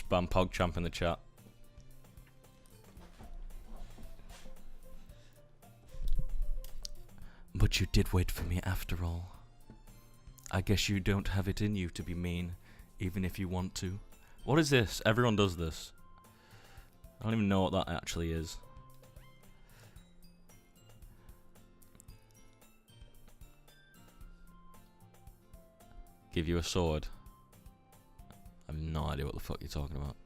Spam PogChamp in the chat. But you did wait for me after all. I guess you don't have it in you to be mean, even if you want to. What is this? Everyone does this. I don't even know what that actually is. Give you a sword. I have no idea what the fuck you're talking about.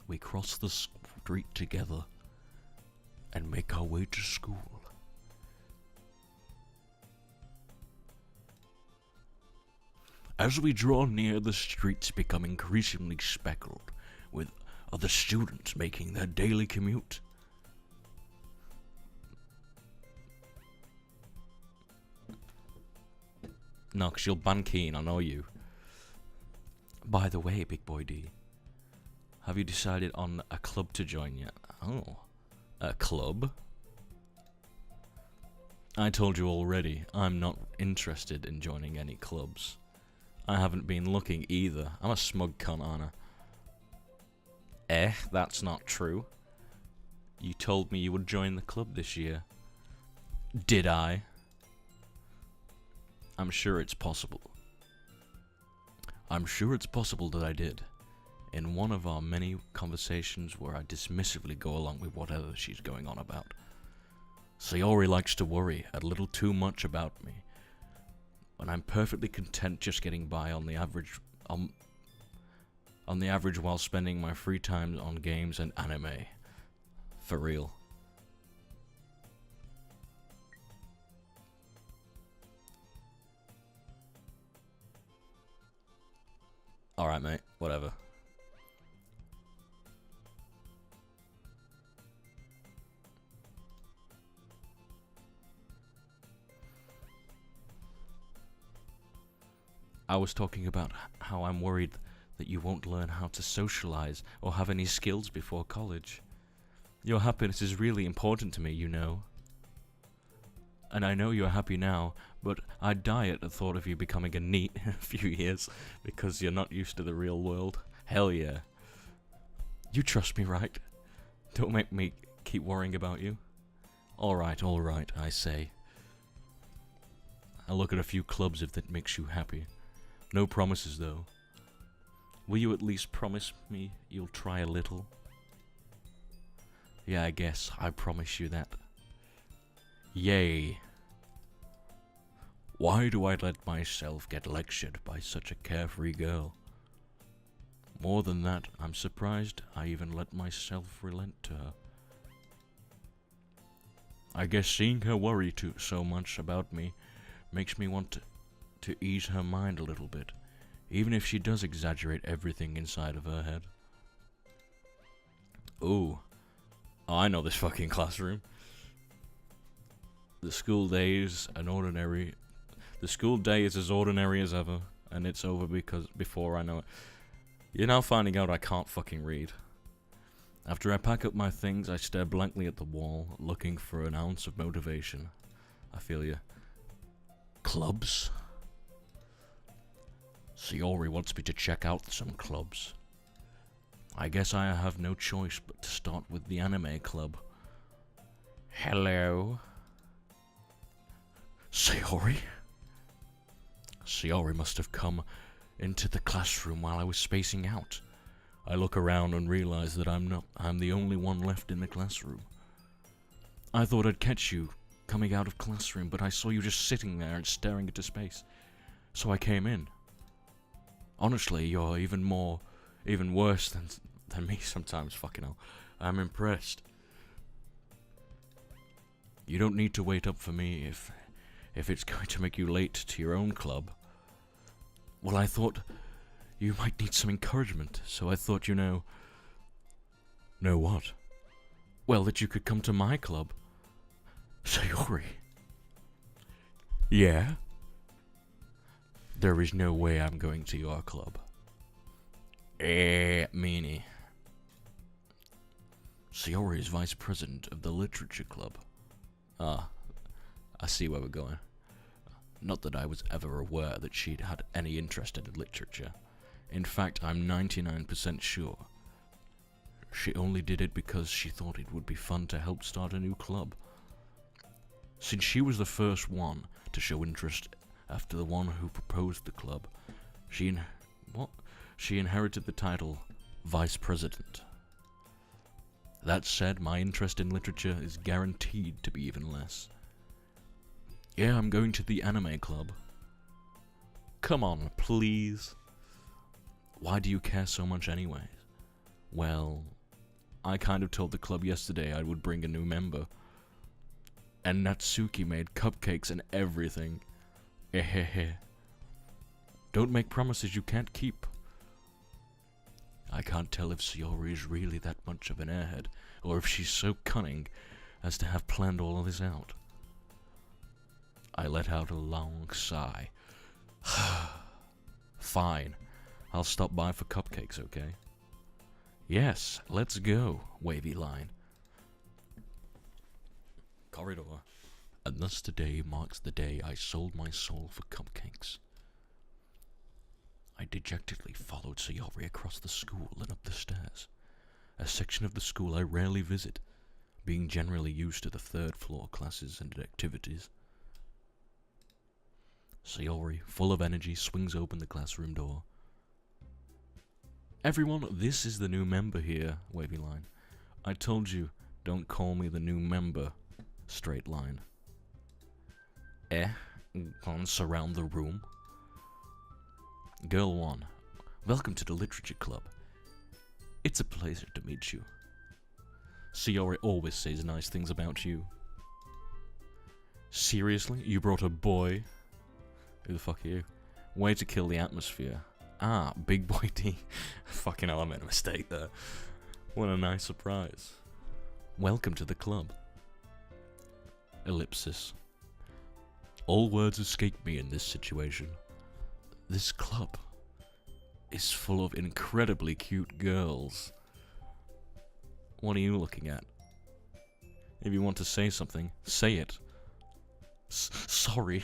We cross the street together and make our way to school. As we draw near, the streets become increasingly speckled with other students making their daily commute. No, 'cause you'll ban Keen, I know you. By the way, Big Boy D, have you decided on a club to join yet? Oh, a club? I told you already, I'm not interested in joining any clubs. I haven't been looking either. I'm a smug cunt, aren't I? That's not true. You told me you would join the club this year. Did I? I'm sure it's possible. I'm sure it's possible that I did. In one of our many conversations where I dismissively go along with whatever she's going on about. Sayori likes to worry a little too much about me, when I'm perfectly content just getting by on the average while spending my free time on games and anime. For real. Alright, mate. Whatever. I was talking about how I'm worried that you won't learn how to socialize or have any skills before college. Your happiness is really important to me, you know. And I know you're happy now, but I'd die at the thought of you becoming a NEET in a few years because you're not used to the real world. Hell yeah. You trust me, right? Don't make me keep worrying about you. Alright, I say. I'll look at a few clubs if that makes you happy. No promises, though. Will you at least promise me you'll try a little? Yeah, I guess. I promise you that. Yay. Why do I let myself get lectured by such a carefree girl? More than that, I'm surprised I even let myself relent to her. I guess seeing her worry so much about me makes me want to ease her mind a little bit, even if she does exaggerate everything inside of her head. Ooh. Oh, I know this fucking classroom. The school day is as ordinary as ever, and it's over before I know it. You're now finding out I can't fucking read. After I pack up my things, I stare blankly at the wall, looking for an ounce of motivation. I feel you. Clubs? Sayori wants me to check out some clubs. I guess I have no choice but to start with the anime club. Hello? Sayori? Sayori must have come into the classroom while I was spacing out. I look around and realize that I'm the only one left in the classroom. I thought I'd catch you coming out of classroom, but I saw you just sitting there and staring into space. So I came in. Honestly, you're even worse than me sometimes, fucking hell. I'm impressed. You don't need to wait up for me if it's going to make you late to your own club. Well, I thought you might need some encouragement, so I thought, you know... Know what? Well, that you could come to my club. Sayori. Yeah? There is no way I'm going to your club. Meanie. Sayori is vice president of the literature club. Ah, I see where we're going. Not that I was ever aware that she'd had any interest in literature. In fact, I'm 99% sure. She only did it because she thought it would be fun to help start a new club. Since she was the first one to show interest after the one who proposed the club, she inherited the title Vice President. That said, my interest in literature is guaranteed to be even less. Yeah, I'm going to the anime club. Come on, please. Why do you care so much anyways? Well, I kind of told the club yesterday I would bring a new member. And Natsuki made cupcakes and everything. Ehehe. Don't make promises you can't keep. I can't tell if Sayori is really that much of an airhead, or if she's so cunning as to have planned all of this out. I let out a long sigh. Fine. I'll stop by for cupcakes, okay? Yes, let's go, wavy line. Corridor. And thus today marks the day I sold my soul for cupcakes. I dejectedly followed Sayori across the school and up the stairs, a section of the school I rarely visit, being generally used to the third-floor classes and activities. Sayori, full of energy, swings open the classroom door. Everyone, this is the new member here, wavy line. I told you, don't call me the new member, straight line. Glance around the room. Girl 1, welcome to the literature club. It's a pleasure to meet you. Sayori always says nice things about you. Seriously? You brought a boy? Who the fuck are you? Way to kill the atmosphere. Ah, Big Boy D. Fucking hell, I made a mistake there. What a nice surprise. Welcome to the club. Ellipsis. All words escape me in this situation. This club is full of incredibly cute girls. What are you looking at? If you want to say something, say it. Sorry.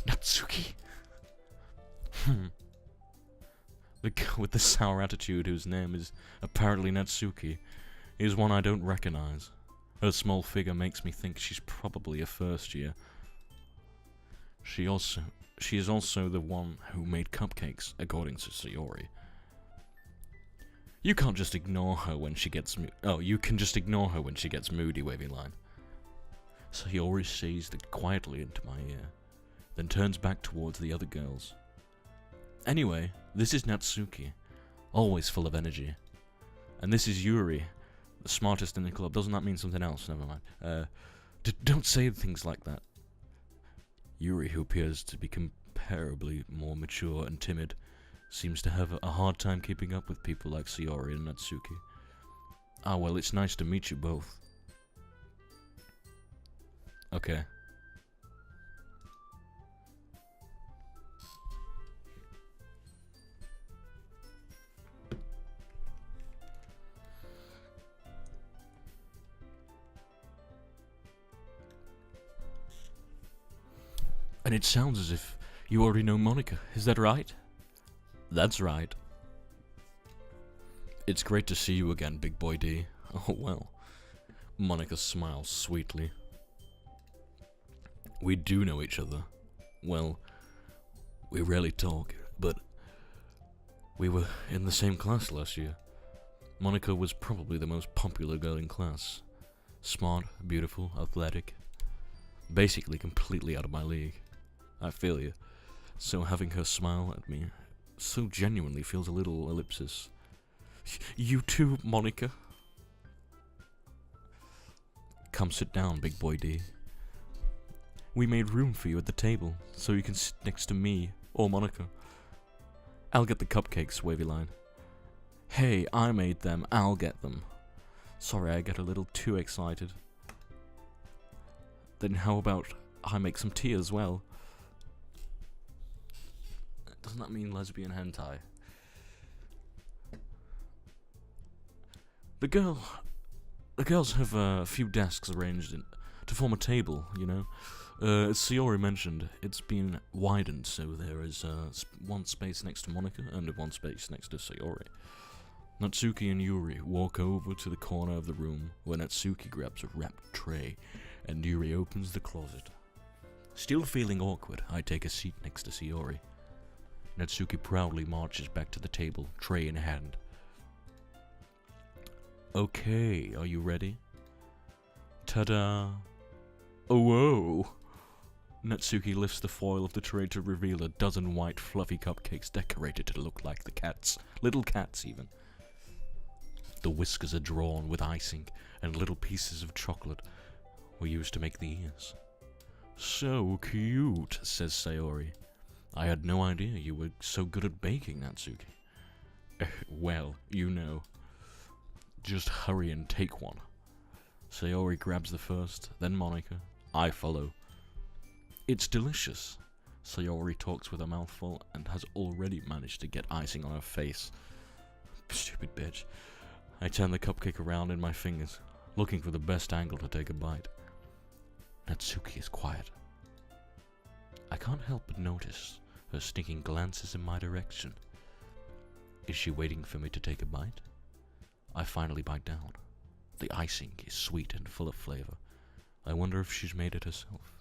Natsuki. The girl with the sour attitude, whose name is apparently Natsuki, is one I don't recognize. Her small figure makes me think she's probably a first year. She is also the one who made cupcakes, according to Sayori. You can't just ignore her when she gets you can just ignore her when she gets moody, wavy line. Sayori says it quietly into my ear, then turns back towards the other girls. Anyway, this is Natsuki, always full of energy. And this is Yuri, the smartest in the club. Doesn't that mean something else? Never mind. Don't say things like that. Yuri, who appears to be comparably more mature and timid, seems to have a hard time keeping up with people like Sayori and Natsuki. Ah, well, it's nice to meet you both. Okay. And it sounds as if you already know Monica, is that right? That's right. It's great to see you again, Big Boy D. Oh well. Monica smiles sweetly. We do know each other. Well, we rarely talk, but we were in the same class last year. Monica was probably the most popular girl in class. Smart, beautiful, athletic. Basically completely out of my league. I feel you. So having her smile at me so genuinely feels a little ellipsis. You too, Monica. Come sit down, Big Boy D. We made room for you at the table, so you can sit next to me or Monica. I'll get the cupcakes, wavy line. Hey, I made them, I'll get them. Sorry, I get a little too excited. Then how about I make some tea as well? Doesn't that mean lesbian hentai? The girls have a few desks arranged to form a table, you know. As Sayori mentioned, it's been widened, so there is one space next to Monica and one space next to Sayori. Natsuki and Yuri walk over to the corner of the room where Natsuki grabs a wrapped tray and Yuri opens the closet. Still feeling awkward, I take a seat next to Sayori. Natsuki proudly marches back to the table, tray in hand. Okay, are you ready? Ta-da! Oh, whoa! Natsuki lifts the foil of the tray to reveal a dozen white fluffy cupcakes decorated to look like the cats. Little cats, even. The whiskers are drawn with icing, and little pieces of chocolate were used to make the ears. So cute, says Sayori. I had no idea you were so good at baking, Natsuki. Well, you know. Just hurry and take one. Sayori grabs the first, then Monica. I follow. It's delicious. Sayori talks with a mouthful and has already managed to get icing on her face. Stupid bitch. I turn the cupcake around in my fingers, looking for the best angle to take a bite. Natsuki is quiet. I can't help but notice her sneaking glances in my direction. Is she waiting for me to take a bite? I finally bite down. The icing is sweet and full of flavor. I wonder if she's made it herself.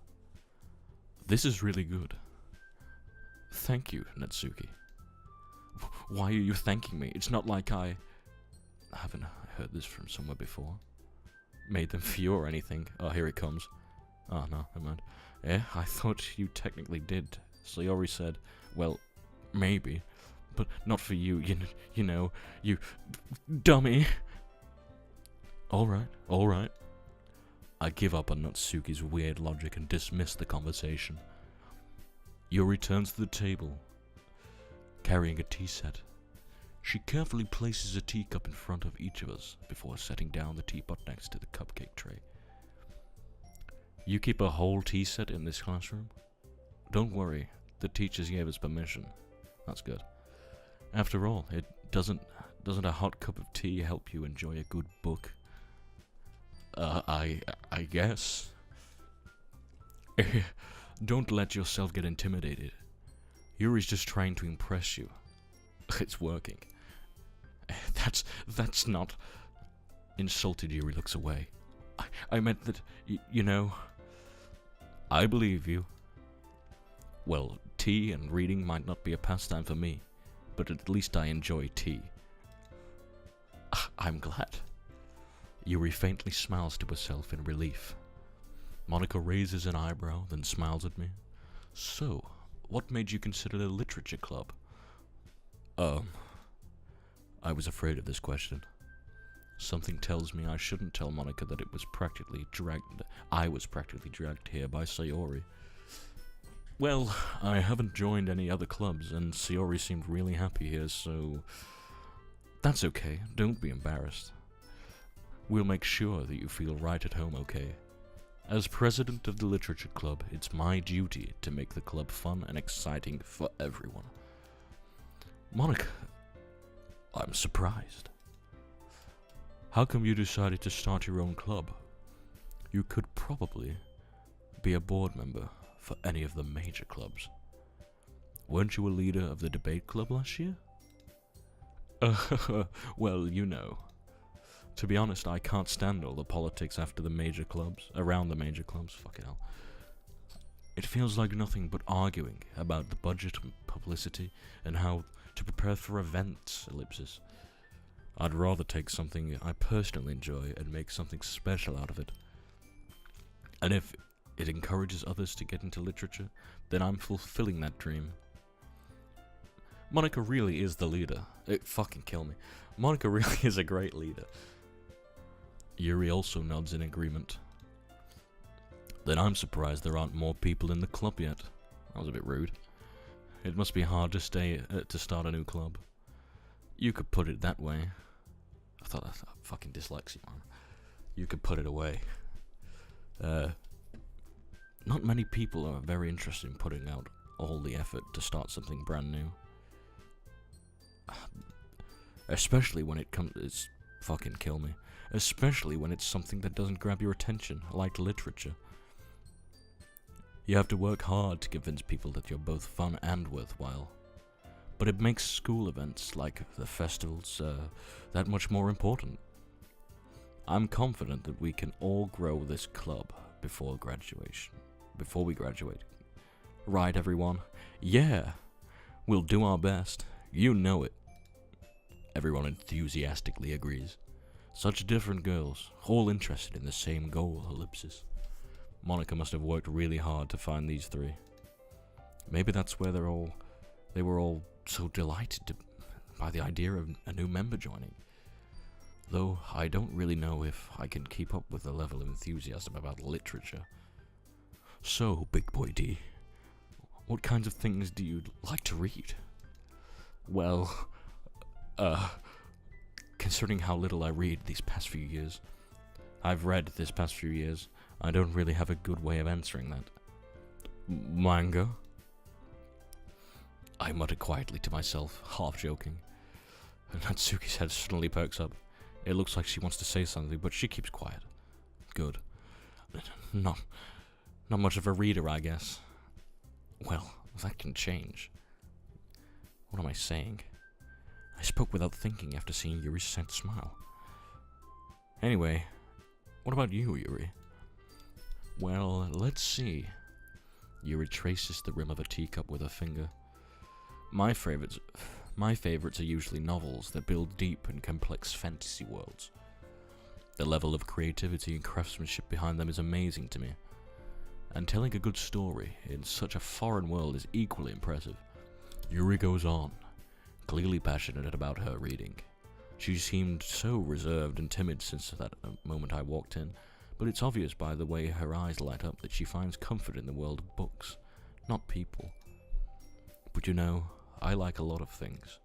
This is really good. Thank you, Natsuki. Why are you thanking me? It's not like I haven't heard this from somewhere before. Made them for you or anything. Oh, here it comes. Oh, no, never mind. Yeah, I thought you technically did. Sayori said, well, maybe. But not for you, you know, you dummy. Alright. I give up on Natsuki's weird logic and dismiss the conversation. Yuri returns to the table, carrying a tea set. She carefully places a teacup in front of each of us before setting down the teapot next to the cupcake tray. You keep a whole tea set in this classroom? Don't worry, the teachers gave us permission. That's good. After all, doesn't a hot cup of tea help you enjoy a good book? I guess. Don't let yourself get intimidated. Yuri's just trying to impress you. It's working. That's not... Insulted Yuri looks away. I meant that, you know... I believe you. Well, tea and reading might not be a pastime for me, but at least I enjoy tea. I'm glad. Yuri faintly smiles to herself in relief. Monica raises an eyebrow, then smiles at me. So, what made you consider the literature club? I was afraid of this question. Something tells me I shouldn't tell Monica that I was practically dragged here by Sayori. Well, I haven't joined any other clubs, and Sayori seemed really happy here, so... That's okay, don't be embarrassed. We'll make sure that you feel right at home, okay? As president of the literature club, it's my duty to make the club fun and exciting for everyone. Monica, I'm surprised. How come you decided to start your own club? You could probably be a board member for any of the major clubs. Weren't you a leader of the debate club last year? Well, you know. To be honest, I can't stand all the politics around the major clubs, fucking hell. It feels like nothing but arguing about the budget and publicity and how to prepare for events, ellipsis. I'd rather take something I personally enjoy and make something special out of it. And if it encourages others to get into literature, then I'm fulfilling that dream. Monica really is the leader. It fucking kill me. Monica really is a great leader. Yuri also nods in agreement. Then I'm surprised there aren't more people in the club yet. That was a bit rude. It must be hard to start a new club. You could put it that way. I thought that's fucking dyslexia, man. You could put it away. Not many people are very interested in putting out all the effort to start something brand new. Especially when it comes... It's fucking kill me. Especially when it's something that doesn't grab your attention, like literature. You have to work hard to convince people that you're both fun and worthwhile. But it makes school events like the festivals that much more important. I'm confident that we can all grow this club before we graduate. Right, everyone? Yeah! We'll do our best. You know it. Everyone enthusiastically agrees. Such different girls, all interested in the same goal, ellipsis. Monica must have worked really hard to find these three. Maybe that's where they were all so delighted by the idea of a new member joining. Though I don't really know if I can keep up with the level of enthusiasm about literature. So, Big Boy D, what kinds of things do you like to read? Well, considering how little I read these past few years, I don't really have a good way of answering that. Manga? I mutter quietly to myself, half joking. Natsuki's head suddenly perks up. It looks like she wants to say something, but she keeps quiet. Good. Not much of a reader, I guess. Well, that can change. What am I saying? I spoke without thinking after seeing Yuri's sad smile. Anyway, what about you, Yuri? Well, let's see. Yuri traces the rim of a teacup with her finger. My favorites are usually novels that build deep and complex fantasy worlds. The level of creativity and craftsmanship behind them is amazing to me. And telling a good story in such a foreign world is equally impressive. Yuri goes on, clearly passionate about her reading. She seemed so reserved and timid since that moment I walked in, but it's obvious by the way her eyes light up that she finds comfort in the world of books, not people. But you know, I like a lot of things.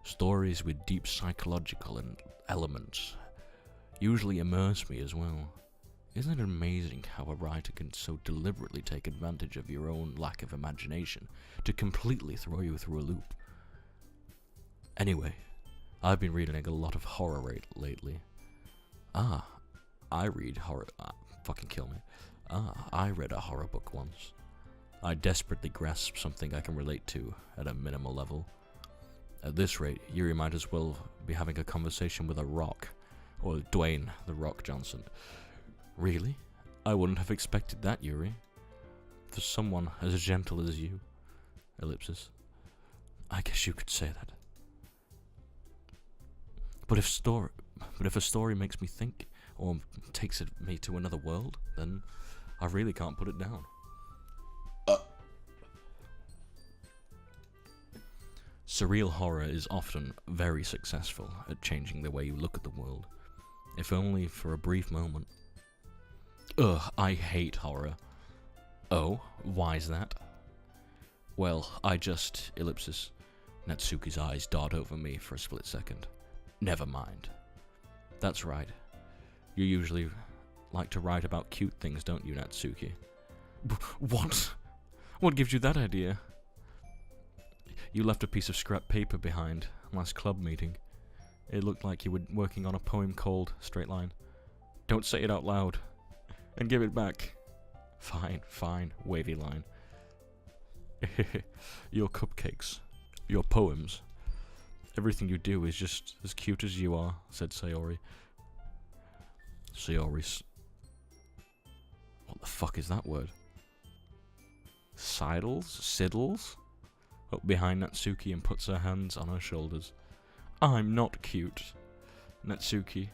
Stories with deep psychological elements usually immerse me as well. Isn't it amazing how a writer can so deliberately take advantage of your own lack of imagination to completely throw you through a loop? Anyway, I've been reading a lot of horror lately. I read horror. Fucking kill me. I read a horror book once. I desperately grasp something I can relate to at a minimal level. At this rate, Yuri might as well be having a conversation with a rock, or Dwayne the Rock Johnson. Really? I wouldn't have expected that, Yuri. For someone as gentle as you. Ellipsis. I guess you could say that. But if a story makes me think, or takes me to another world, then I really can't put it down. Surreal horror is often very successful at changing the way you look at the world, if only for a brief moment. I hate horror. Oh, why's that? Well, ellipsis. Natsuki's eyes dart over me for a split second. Never mind. That's right. You usually like to write about cute things, don't you, Natsuki? What? What gives you that idea? You left a piece of scrap paper behind last club meeting. It looked like you were working on a poem called Straight Line. Don't say it out loud. And give it back. Fine, wavy line. Your cupcakes. Your poems. Everything you do is just as cute as you are, said Sayori. What the fuck is that word? Siddles? Up behind Natsuki and puts her hands on her shoulders. I'm not cute. Natsuki,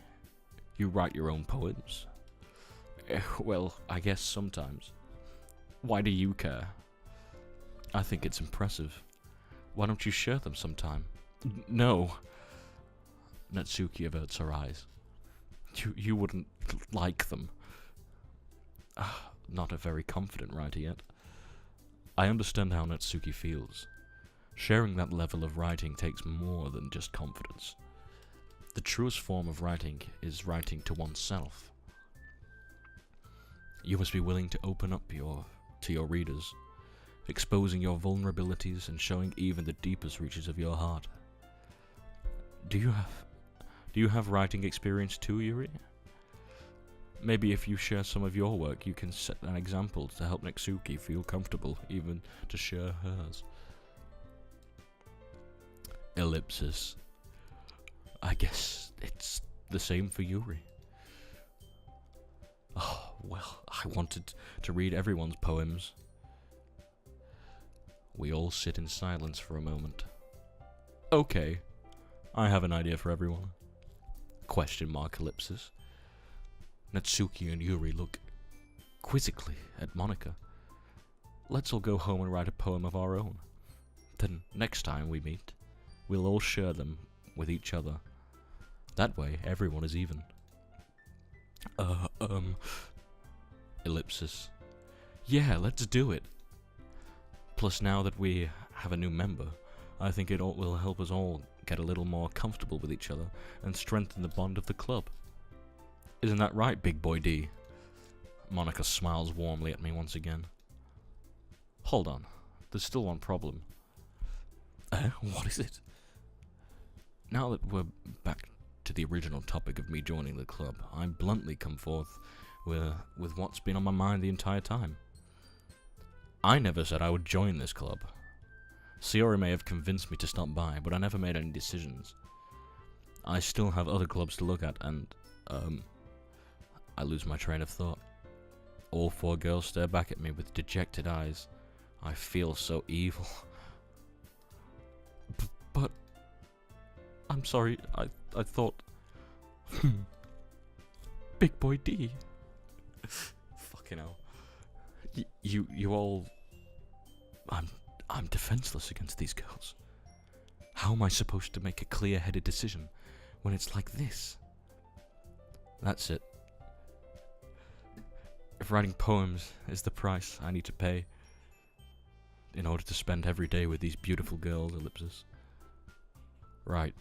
you write your own poems? Well, I guess sometimes. Why do you care? I think it's impressive. Why don't you share them sometime? No. Natsuki averts her eyes. You wouldn't like them. Not a very confident writer yet. I understand how Natsuki feels. Sharing that level of writing takes more than just confidence. The truest form of writing is writing to oneself. You must be willing to open up to your readers, exposing your vulnerabilities and showing even the deepest reaches of your heart. Do you have writing experience too, Yuri? Maybe if you share some of your work, you can set an example to help Natsuki feel comfortable, even to share hers. Ellipsis. I guess it's the same for Yuri. Oh, well, I wanted to read everyone's poems. We all sit in silence for a moment. Okay, I have an idea for everyone. Question mark ellipsis. Natsuki and Yuri look quizzically at Monika. Let's all go home and write a poem of our own. Then next time we meet, we'll all share them with each other. That way, everyone is even. Ellipsis. Yeah, let's do it. Plus, now that we have a new member, I think it will help us all get a little more comfortable with each other and strengthen the bond of the club. Isn't that right, big boy D? Monika smiles warmly at me once again. Hold on, there's still one problem. What is it? Now that we're back to the original topic of me joining the club, I bluntly come forth with what's been on my mind the entire time. I never said I would join this club. Sayori may have convinced me to stop by, but I never made any decisions. I still have other clubs to look at, and, I lose my train of thought. All four girls stare back at me with dejected eyes. I feel so evil. But I'm sorry, I thought... Big boy D. Fucking hell. You all... I'm defenseless against these girls. How am I supposed to make a clear-headed decision when it's like this? That's it. If writing poems is the price I need to pay in order to spend every day with these beautiful girls, ellipsis. Right.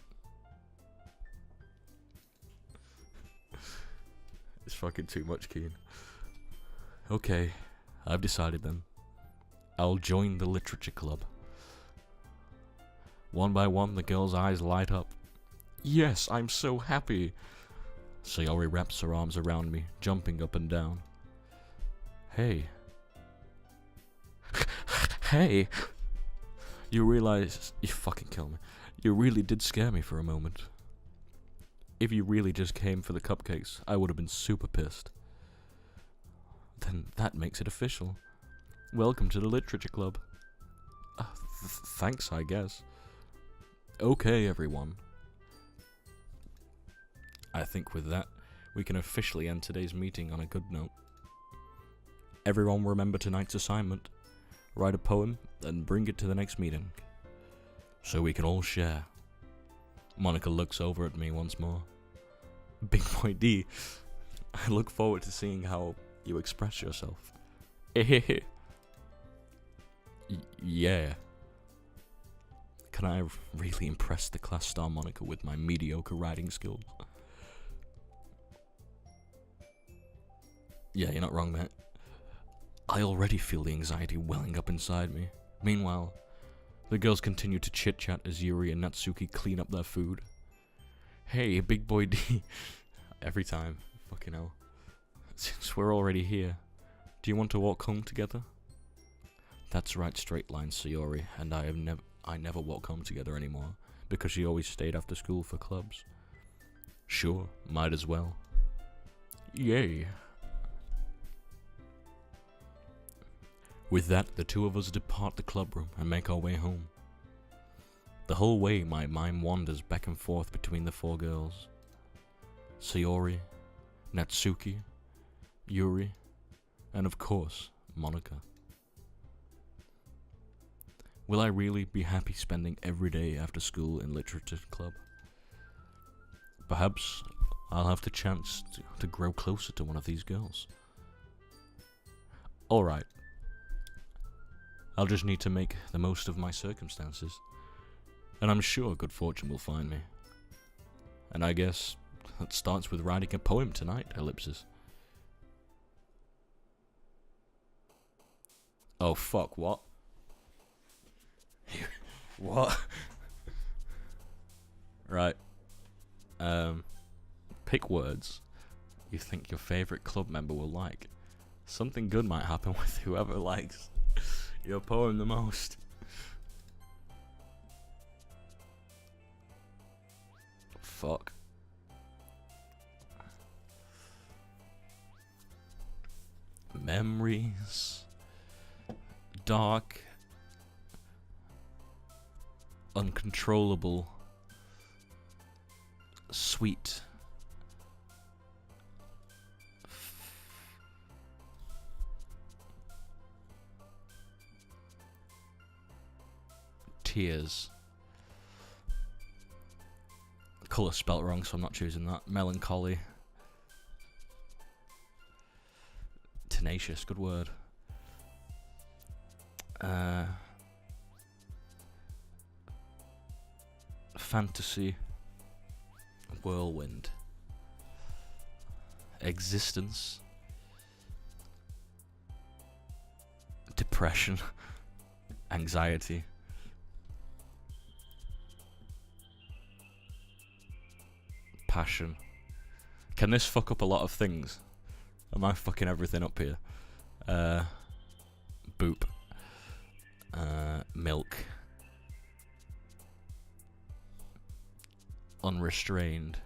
It's fucking too much, Keen. Okay, I've decided then. I'll join the literature club. One by one, the girls' eyes light up. Yes, I'm so happy. Sayori wraps her arms around me, jumping up and down. Hey. Hey! You realize... You fucking kill me. You really did scare me for a moment. If you really just came for the cupcakes, I would have been super pissed. Then that makes it official. Welcome to the literature club. Thanks, I guess. Okay, everyone. I think with that, we can officially end today's meeting on a good note. Everyone remember tonight's assignment. Write a poem, and bring it to the next meeting. So we can all share. Monika looks over at me once more. Big boy D, I look forward to seeing how you express yourself. Yeah. Can I really impress the class star Monika with my mediocre writing skills? Yeah, you're not wrong, mate. I already feel the anxiety welling up inside me. Meanwhile, the girls continue to chit-chat as Yuri and Natsuki clean up their food. Hey, big boy D. Every time. Fucking hell. Since we're already here, do you want to walk home together? That's right, straight line, Sayori, and I never walk home together anymore, because she always stayed after school for clubs. Sure, might as well. Yay. With that, the two of us depart the clubroom and make our way home. The whole way, my mind wanders back and forth between the four girls. Sayori, Natsuki, Yuri, and of course, Monika. Will I really be happy spending every day after school in literature club? Perhaps I'll have the chance to grow closer to one of these girls. Alright. I'll just need to make the most of my circumstances. And I'm sure good fortune will find me. And I guess that starts with writing a poem tonight, ellipsis. Oh fuck, what? What? Right. Pick words. you think your favorite club member will like. Something good might happen with whoever likes your poem the most. Fuck. Memories. Dark. Uncontrollable. Sweet. Tears. Colour spelt wrong, so I'm not choosing that. Melancholy. Tenacious, good word. Fantasy. Whirlwind. Existence. Depression. Anxiety. Passion. Can this fuck up a lot of things? Am I fucking everything up here? Boop. Milk. Unrestrained.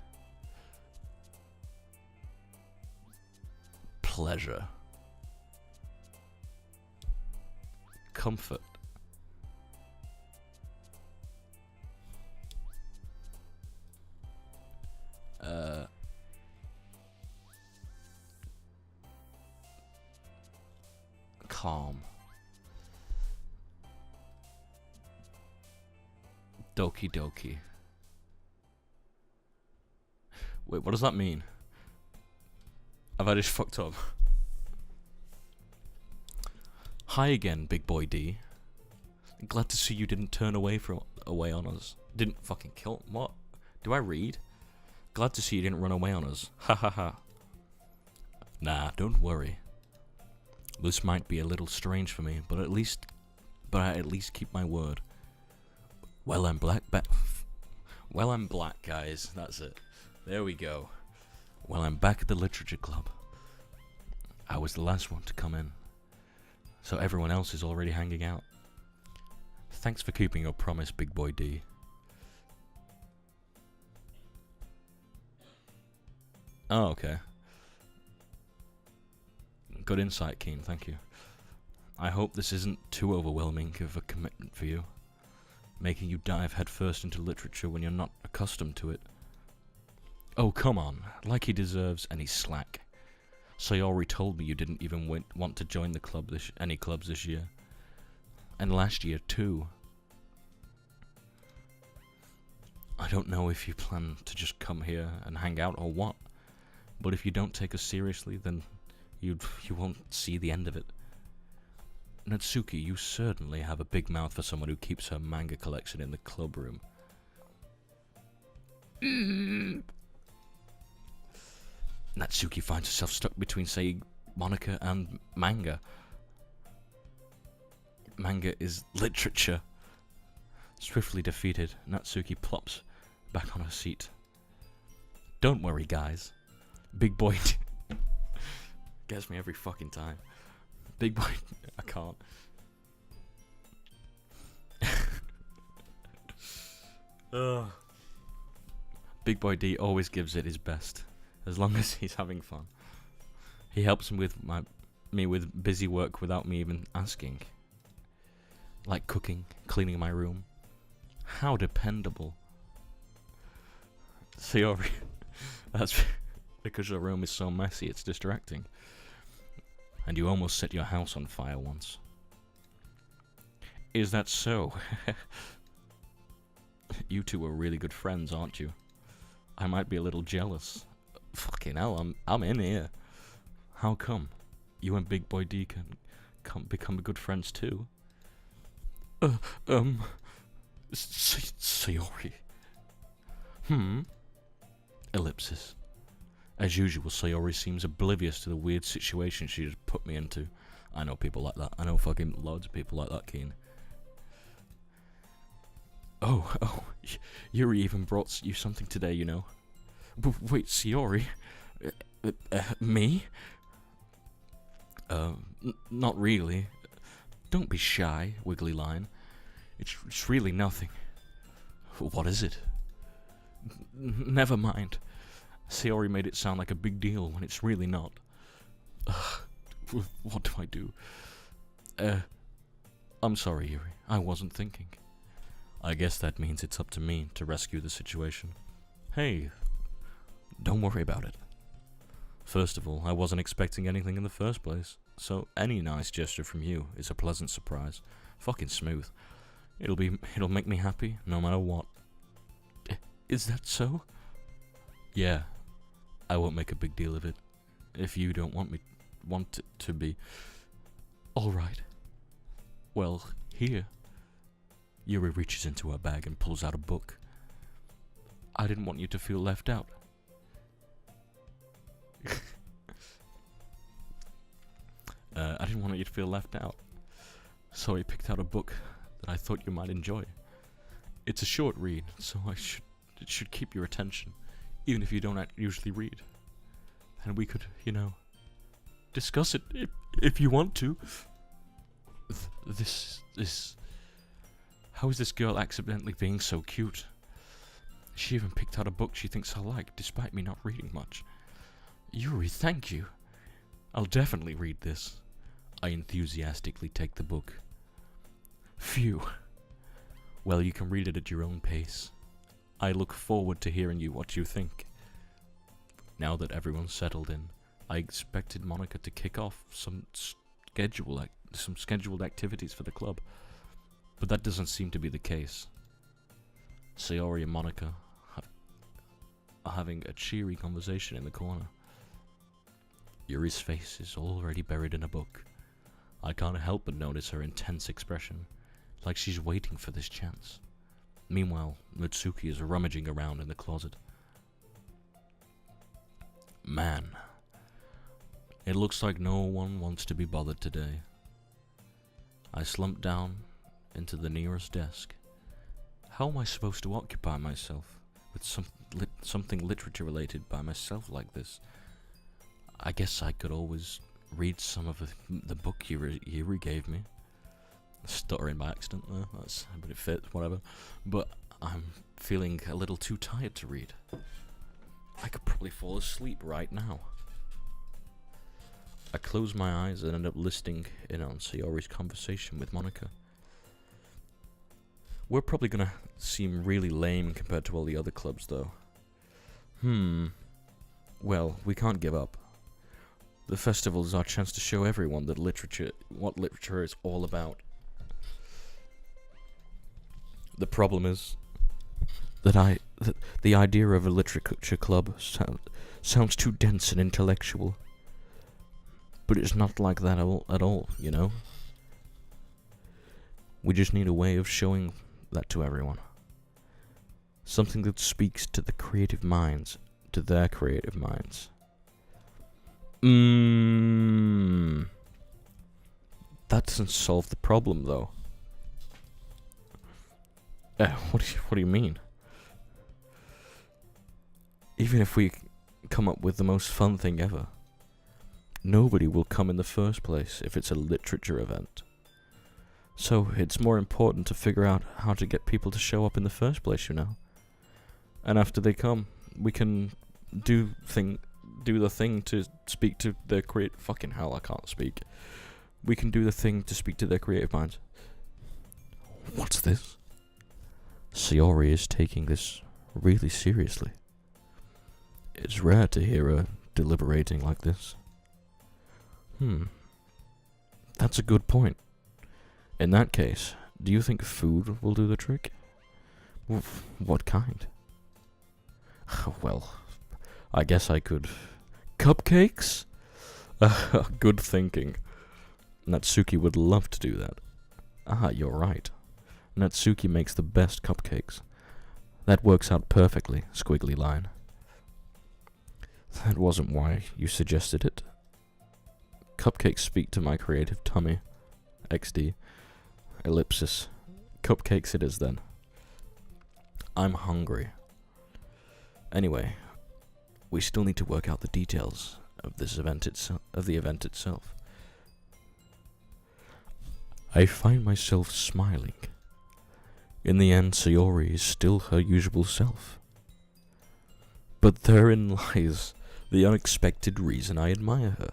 Pleasure. Comfort. Calm. Doki Doki. Wait, what does that mean? Have I just fucked up? Hi again, big boy D. Glad to see you didn't turn away on us. Didn't fucking kill. What? Do I read? Glad to see you didn't run away on us. Ha ha ha. Nah, don't worry. This might be a little strange for me, but I at least keep my word. Well, I'm black, guys. That's it. There we go. Well, I'm back at the literature club. I was the last one to come in, so everyone else is already hanging out. Thanks for keeping your promise, big boy D. Oh, okay. Good insight, Keen, thank you. I hope this isn't too overwhelming of a commitment for you, making you dive headfirst into literature when you're not accustomed to it. Oh, come on, like he deserves any slack. Sayori told me you didn't even want to join the club any clubs this year. And last year, too. I don't know if you plan to just come here and hang out or what, but if you don't take us seriously, then you won't see the end of it. Natsuki, you certainly have a big mouth for someone who keeps her manga collection in the club room. Natsuki finds herself stuck between, say, Monica and manga. Manga is literature. Swiftly defeated, Natsuki plops back on her seat. Don't worry, guys. Big boy gets me every fucking time. Big boy, I can't. Big boy D always gives it his best, as long as he's having fun. He helps me with busy work without me even asking. Like cooking, cleaning my room. How dependable. Sayori, that's because your room is so messy, it's distracting. And you almost set your house on fire once. Is that so? You two are really good friends, aren't you? I might be a little jealous. Fucking hell, I'm in here. How come? You and Big Boy D can become good friends too? Sayori. Ellipsis. As usual, Sayori seems oblivious to the weird situation she just put me into. I know people like that. I know fucking loads of people like that, Keen. Oh, Yuri even brought you something today, you know. Wait, Sayori? Me? Not really. Don't be shy, Wiggly Line. It's really nothing. What is it? Never mind. Sayori made it sound like a big deal when it's really not. What do I do? I'm sorry, Yuri. I wasn't thinking. I guess that means it's up to me to rescue the situation. Hey, don't worry about it. First of all, I wasn't expecting anything in the first place, so any nice gesture from you is a pleasant surprise. Fucking smooth. It'll make me happy no matter what. Is that so? Yeah. I won't make a big deal of it if you don't want it to be. All right. Well, here. Yuri reaches into her bag and pulls out a book. I didn't want you to feel left out. I didn't want you to feel left out. So I picked out a book that I thought you might enjoy. It's a short read, so it should keep your attention, even if you don't usually read. And we could, discuss it if you want to. How is this girl accidentally being so cute? She even picked out a book she thinks I like, despite me not reading much. Yuri, thank you. I'll definitely read this. I enthusiastically take the book. Phew. Well, you can read it at your own pace. I look forward to hearing what you think. Now that everyone's settled in, I expected Monica to kick off some scheduled activities for the club, but that doesn't seem to be the case. Sayori and Monica are having a cheery conversation in the corner. Yuri's face is already buried in a book. I can't help but notice her intense expression, like she's waiting for this chance. Meanwhile, Mitsuki is rummaging around in the closet. Man, it looks like no one wants to be bothered today. I slump down into the nearest desk. How am I supposed to occupy myself with something literature related by myself like this? I guess I could always read some of the book Yuri gave me. Stuttering by accident there, but it fits, whatever. But I'm feeling a little too tired to read. I could probably fall asleep right now. I close my eyes and end up listening in on Sayori's conversation with Monica. We're probably gonna seem really lame compared to all the other clubs, though. Well, we can't give up. The festival is our chance to show everyone that what literature is all about. The problem is that the idea of a literature club sounds too dense and intellectual. But it's not like that at all, We just need a way of showing that to everyone. Something that speaks to the creative minds, to their creative minds. That doesn't solve the problem, though. What do you mean? Even if we come up with the most fun thing ever, nobody will come in the first place if it's a literature event. So it's more important to figure out how to get people to show up in the first place, And after they come, we can do the thing to speak to their creative... Fucking hell, I can't speak. We can do the thing to speak to their creative minds. What's this? Sayori is taking this really seriously. It's rare to hear her deliberating like this. That's a good point. In that case, do you think food will do the trick? What kind? Well, I guess I could... Cupcakes? Good thinking. Natsuki would love to do that. You're right. Natsuki makes the best cupcakes. That works out perfectly, squiggly line. That wasn't why you suggested it. Cupcakes speak to my creative tummy. XD. Ellipsis. Cupcakes it is then. I'm hungry. Anyway, we still need to work out the details of this event itself. I find myself smiling. In the end, Sayori is still her usual self. But therein lies the unexpected reason I admire her.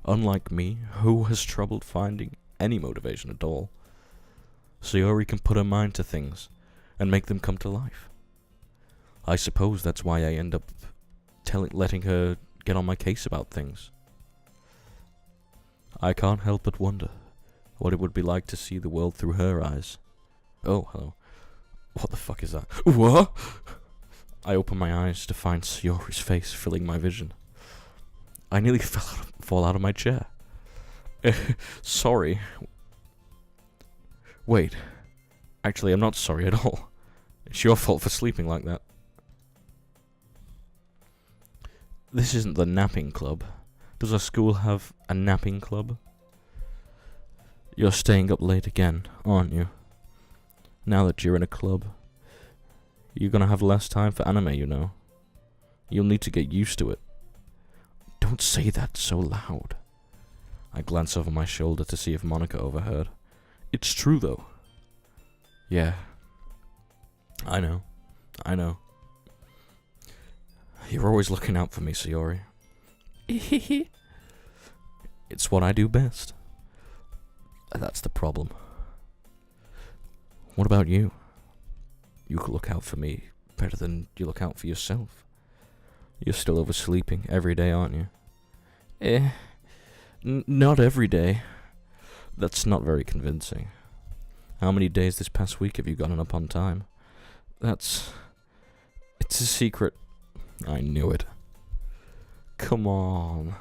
Unlike me, who has trouble finding any motivation at all, Sayori can put her mind to things and make them come to life. I suppose that's why I end up letting her get on my case about things. I can't help but wonder what it would be like to see the world through her eyes. Oh, hello. What the fuck is that? What? I open my eyes to find Sayori's face filling my vision. I nearly fall out of my chair. Sorry. Wait. Actually, I'm not sorry at all. It's your fault for sleeping like that. This isn't the napping club. Does our school have a napping club? You're staying up late again, aren't you? Now that you're in a club, you're gonna have less time for anime, you know. You'll need to get used to it. Don't say that so loud. I glance over my shoulder to see if Monica overheard. It's true, though. Yeah. I know. You're always looking out for me, Sayori. It's what I do best. That's the problem. What about you? You could look out for me better than you look out for yourself. You're still oversleeping every day, aren't you? Not every day. That's not very convincing. How many days this past week have you gotten up on time? It's a secret. I knew it. Come on.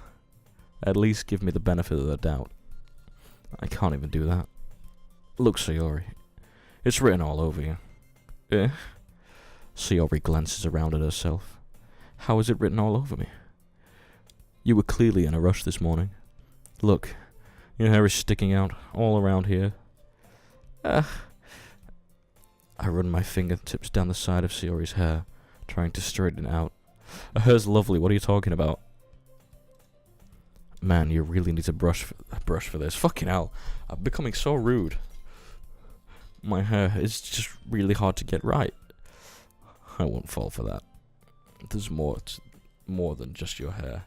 At least give me the benefit of the doubt. I can't even do that. Look, Sayori. It's written all over you. Sayori glances around at herself. How is it written all over me? You were clearly in a rush this morning. Look, your hair is sticking out all around here. I run my fingertips down the side of Sayori's hair, trying to straighten it out. Her hair's lovely, what are you talking about? Man, you really need a brush for this. Fucking hell, I'm becoming so rude. My hair is just really hard to get right. I won't fall for that. There's more than just your hair.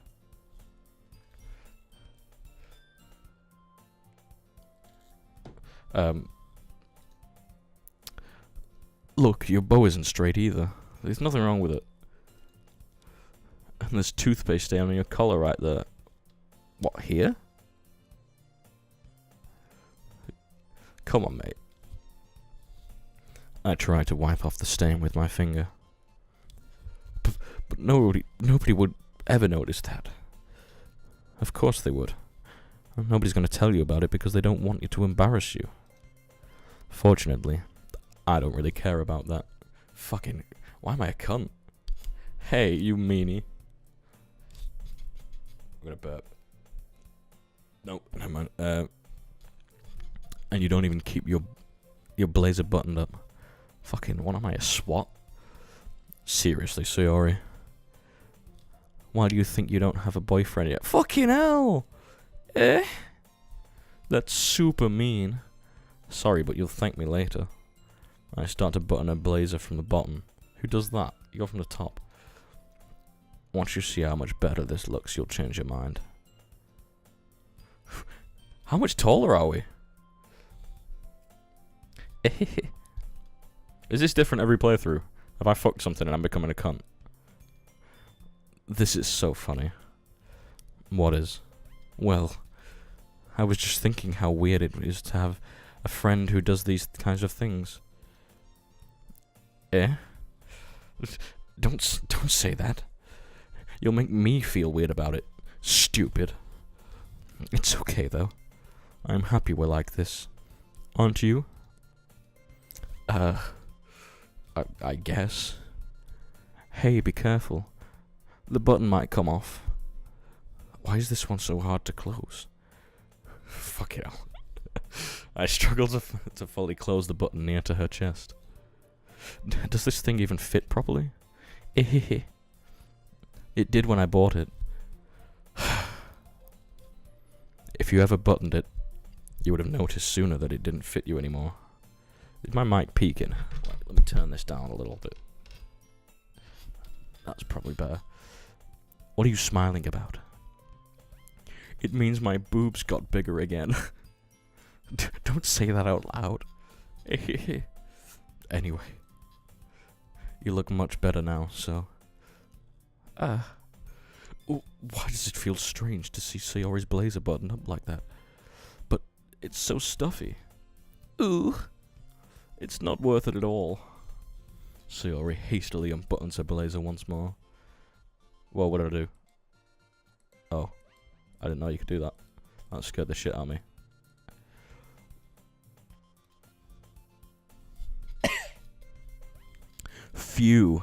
Look, your bow isn't straight either. There's nothing wrong with it. And there's toothpaste stain on your collar right there. What, here? Come on, mate. I try to wipe off the stain with my finger. But nobody would ever notice that. Of course they would. And nobody's going to tell you about it because they don't want you to embarrass you. Fortunately, I don't really care about that. Fucking, why am I a cunt? Hey, you meanie. I'm gonna burp. Nope, never mind. And you don't even keep your blazer buttoned up. Fucking, what am I, a SWAT? Seriously, Sayori. Why do you think you don't have a boyfriend yet? Fucking hell! That's super mean. Sorry, but you'll thank me later. I start to button a blazer from the bottom. Who does that? You go from the top. Once you see how much better this looks, you'll change your mind. How much taller are we? Is this different every playthrough? Have I fucked something and I'm becoming a cunt? This is so funny. What is? Well, I was just thinking how weird it is to have a friend who does these kinds of things. Don't say that. You'll make me feel weird about it. Stupid. It's okay, though. I'm happy we're like this. Aren't you? I guess. Hey, be careful. The button might come off. Why is this one so hard to close? Fuck hell. I struggle to fully close the button near to her chest. Does this thing even fit properly? It did when I bought it. If you ever buttoned it, you would have noticed sooner that it didn't fit you anymore. Is my mic peaking? Right, let me turn this down a little bit. That's probably better. What are you smiling about? It means my boobs got bigger again. Don't say that out loud. Anyway. You look much better now, so... why does it feel strange to see Sayori's blazer buttoned up like that? But it's so stuffy. Ooh. It's not worth it at all. Sayori hastily unbuttons her blazer once more. Well, what did I do? Oh. I didn't know you could do that. That scared the shit out of me. Phew.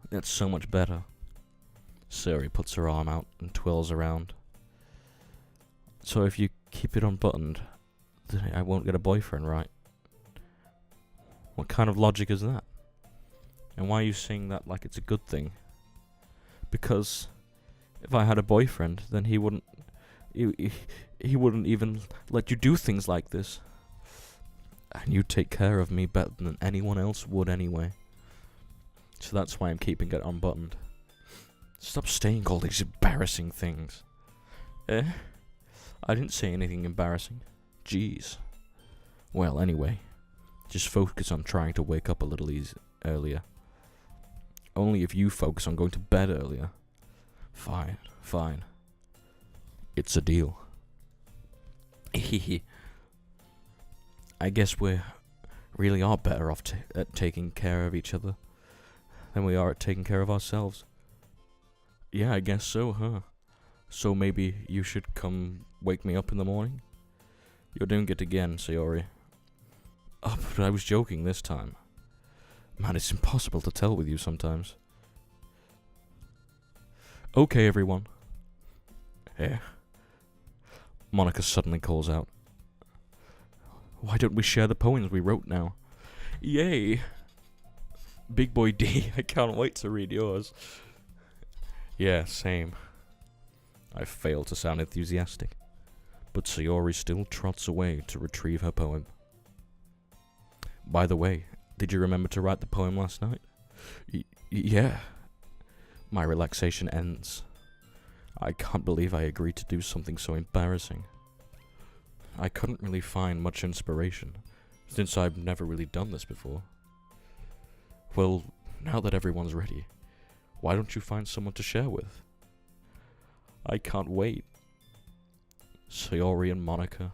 That's so much better. Sayori puts her arm out and twirls around. So if you keep it unbuttoned, then I won't get a boyfriend, right? What kind of logic is that? And why are you saying that like it's a good thing? Because if I had a boyfriend, then he wouldn't even let you do things like this. And you take care of me better than anyone else would anyway. So that's why I'm keeping it unbuttoned. Stop saying all these embarrassing things. I didn't say anything embarrassing. Jeez. Well, anyway, just focus on trying to wake up a little earlier. Only if you focus on going to bed earlier. Fine, fine. It's a deal. I guess we really are better off at taking care of each other than we are at taking care of ourselves. Yeah, I guess so, huh? So maybe you should come wake me up in the morning? You're doing it again, Sayori. Oh, but I was joking this time. Man, it's impossible to tell with you sometimes. Okay, everyone. Here. Monica suddenly calls out. Why don't we share the poems we wrote now? Yay! Big boy D, I can't wait to read yours. Yeah, same. I failed to sound enthusiastic, but Sayori still trots away to retrieve her poem. By the way, did you remember to write the poem last night? Yeah. My relaxation ends. I can't believe I agreed to do something so embarrassing. I couldn't really find much inspiration, since I've never really done this before. Well, now that everyone's ready, why don't you find someone to share with? I can't wait. Sayori and Monica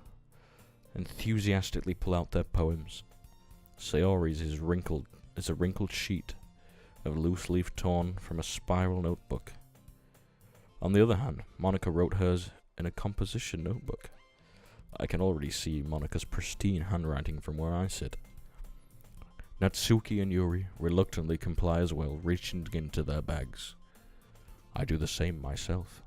enthusiastically pull out their poems. Sayori's is a wrinkled sheet of loose leaf torn from a spiral notebook. On the other hand, Monica wrote hers in a composition notebook. I can already see Monica's pristine handwriting from where I sit. Natsuki and Yuri reluctantly comply as well, reaching into their bags. I do the same myself.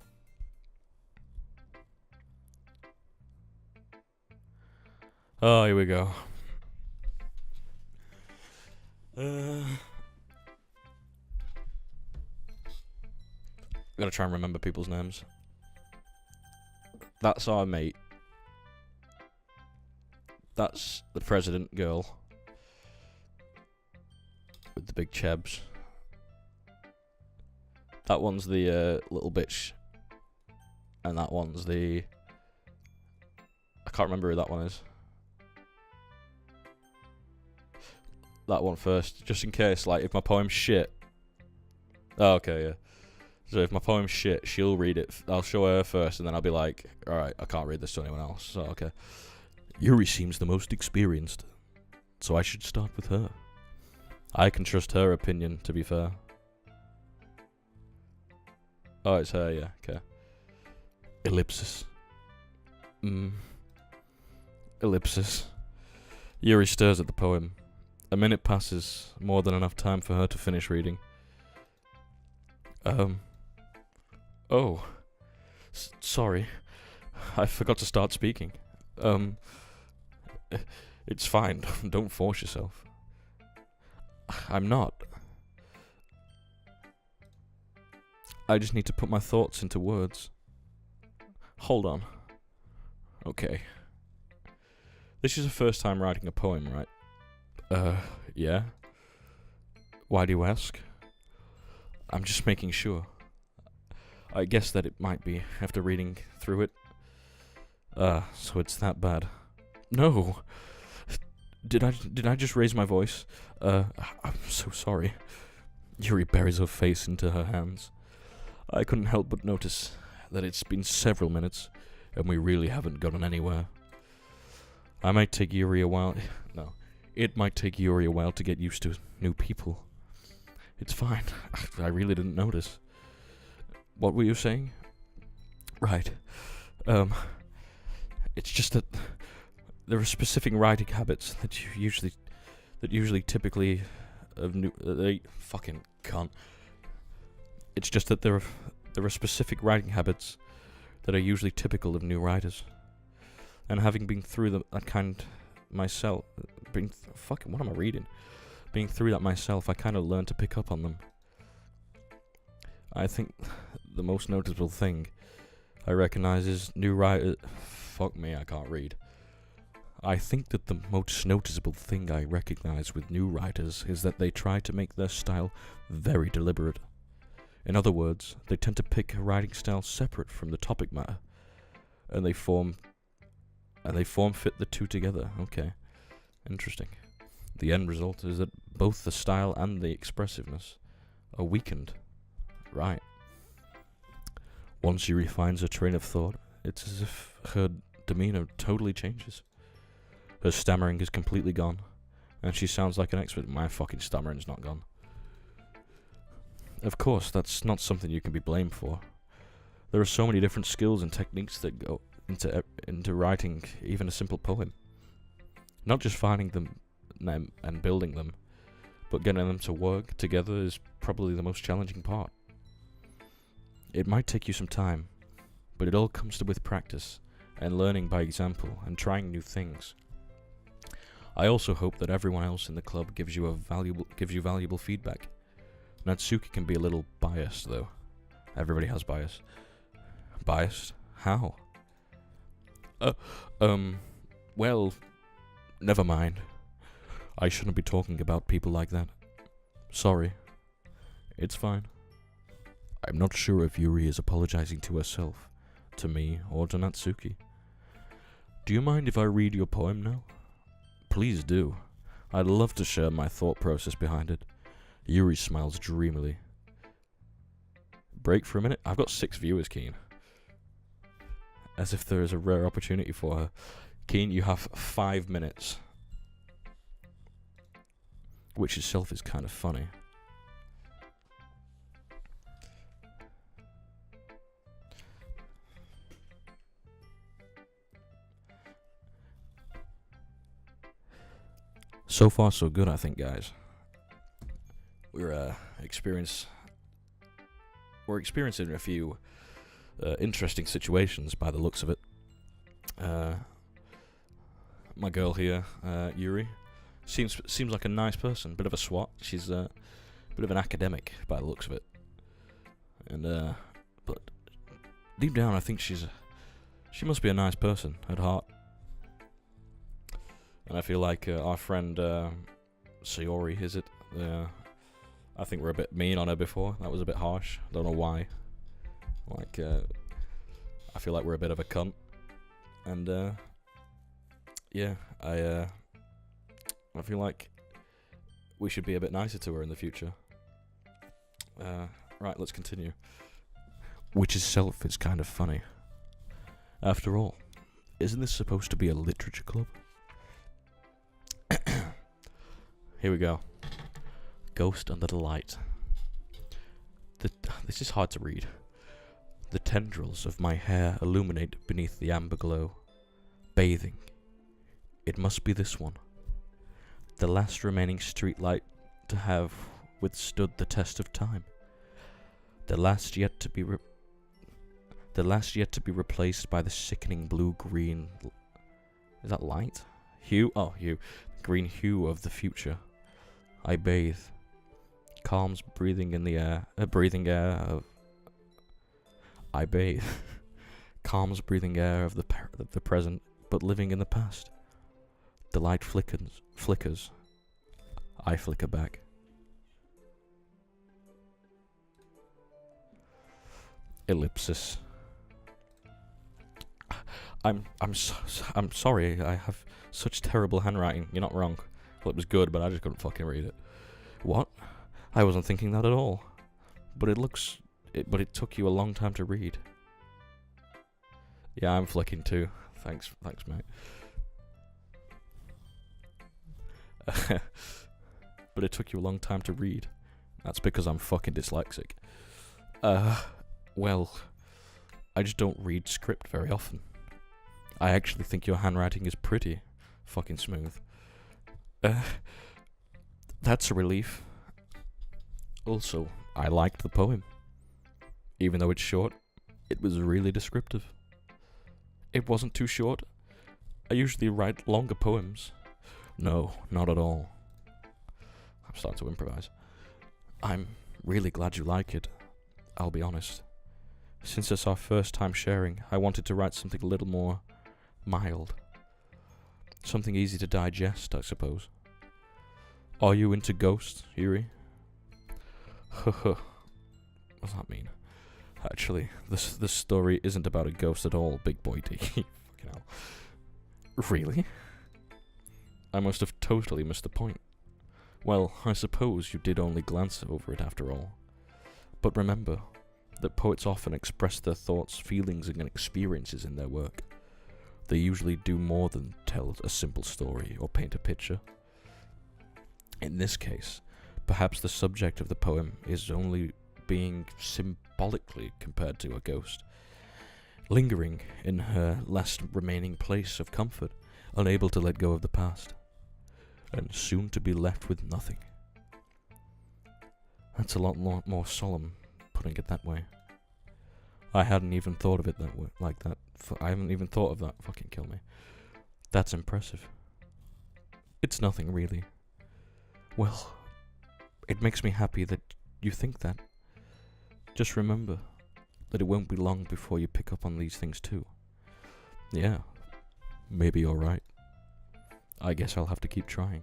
Oh, here we go. I'm gonna try and remember people's names. That's our mate. That's the president girl. With the big chebs. That one's the little bitch. And that one's the... I can't remember who that one is. That one first, just in case, like, if my poem's shit. Oh, okay, yeah. So if my poem's shit, she'll read it. I'll show her first, and then I'll be like, alright, I can't read this to anyone else. So, okay. Yuri seems the most experienced, so I should start with her. I can trust her opinion, to be fair. Oh, it's her, yeah, okay. Ellipsis. Ellipsis. Yuri stares at the poem. A minute passes, more than enough time for her to finish reading. Oh. Sorry. I forgot to start speaking. It's fine. Don't force yourself. I'm not. I just need to put my thoughts into words. Hold on. Okay. This is the first time writing a poem, right? Yeah? Why do you ask? I'm just making sure. I guess that it might be, after reading through it. So it's that bad. No! Did I just raise my voice? I'm so sorry. Yuri buries her face into her hands. I couldn't help but notice that it's been several minutes, and we really haven't gotten anywhere. It might take Yuri a while to get used to new people. It's fine. I really didn't notice. What were you saying? Right. It's just that there are specific writing habits that typically of new. They fucking can't. It's just that there are specific writing habits that are usually typical of new writers, and having been through that kind myself, being through that myself, I kind of learned to pick up on them. I think the most noticeable thing I recognize is new writers. Fuck me, I can't read. I think that the most noticeable thing I recognize with new writers is that they try to make their style very deliberate. In other words, they tend to pick a writing style separate from the topic matter, and they form fit the two together. Okay, interesting. The end result is that both the style and the expressiveness are weakened. Right. Once she refines her train of thought, it's as if her demeanor totally changes. Her stammering is completely gone, and she sounds like an expert. My fucking stammering's not gone. Of course, that's not something you can be blamed for. There are so many different skills and techniques that go into writing even a simple poem. Not just finding them and building them, but getting them to work together is probably the most challenging part. It might take you some time, but it all comes with practice and learning by example and trying new things. I also hope that everyone else in the club gives you valuable feedback. Natsuki can be a little biased, though. Everybody has bias. Biased? How? Well, never mind. I shouldn't be talking about people like that. Sorry. It's fine. I'm not sure if Yuri is apologizing to herself, to me, or to Natsuki. Do you mind if I read your poem now? Please do. I'd love to share my thought process behind it. Yuri smiles dreamily. Break for a minute? I've got 6 viewers, Keen. As if there is a rare opportunity for her. Keen, you have 5 minutes. Which itself is kind of funny. So far, so good, I think, guys. We're experiencing a few interesting situations by the looks of it. My girl here, Yuri, seems like a nice person, bit of a swot. She's a bit of an academic by the looks of it, and but deep down, I think she must be a nice person at heart. And I feel like our friend Sayori, is it? I think we're a bit mean on her before. That was a bit harsh. Don't know why. Like, I feel like we're a bit of a cunt. And yeah, I feel like we should be a bit nicer to her in the future. Right, let's continue. Which itself is kind of funny. After all, isn't this supposed to be a literature club? Here we go. Ghost under the light. This is hard to read. The tendrils of my hair illuminate beneath the amber glow. Bathing. It must be this one. The last remaining streetlight to have withstood the test of time. The last yet to be replaced by the sickening blue-green. Is that light? Hue? Oh, hue. Green hue of the future. I bathe. Calms breathing air I bathe. Calms breathing air of the present, but living in the past. The light flickers. I flicker back. Ellipsis. I'm sorry. I have such terrible handwriting. You're not wrong. Well, it was good, but I just couldn't fucking read it. What? I wasn't thinking that at all. But it took you a long time to read. Yeah, I'm flicking too. Thanks, mate. But it took you a long time to read. That's because I'm fucking dyslexic. Well, I just don't read script very often. I actually think your handwriting is pretty fucking smooth. That's a relief. Also, I liked the poem. Even though it's short, it was really descriptive. It wasn't too short. I usually write longer poems. No, not at all. I'm starting to improvise. I'm really glad you like it. I'll be honest. Since it's our first time sharing, I wanted to write something a little more mild. Something easy to digest, I suppose. Are you into ghosts, Yuri? What does that mean? Actually, this story isn't about a ghost at all, big boy D. Fucking hell. Really? I must have totally missed the point. Well, I suppose you did only glance over it after all. But remember that poets often express their thoughts, feelings, and experiences in their work. They usually do more than tell a simple story or paint a picture. In this case, perhaps the subject of the poem is only being symbolically compared to a ghost, lingering in her last remaining place of comfort, unable to let go of the past, and soon to be left with nothing. That's a lot more solemn, putting it that way. I hadn't even thought of it that way, like that. I haven't even thought of that. Fucking kill me. That's impressive. It's nothing, really. Well, it makes me happy that you think that. Just remember that it won't be long before you pick up on these things too. Yeah, maybe you're right. I guess I'll have to keep trying.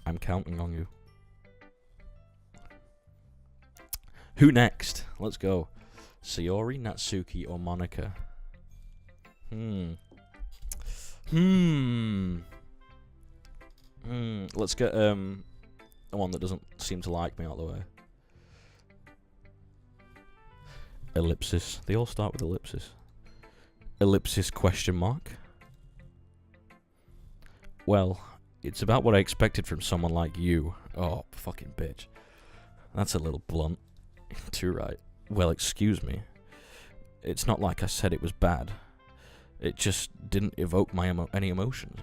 I'm counting on you. Who next? Let's go. Sayori, Natsuki, or Monica? Let's get the one that doesn't seem to like me out of the way. Ellipsis. They all start with ellipsis. Ellipsis question mark. Well, it's about what I expected from someone like you. Oh, fucking bitch. That's a little blunt. Too right. Well, excuse me. It's not like I said it was bad. It just didn't evoke any emotions.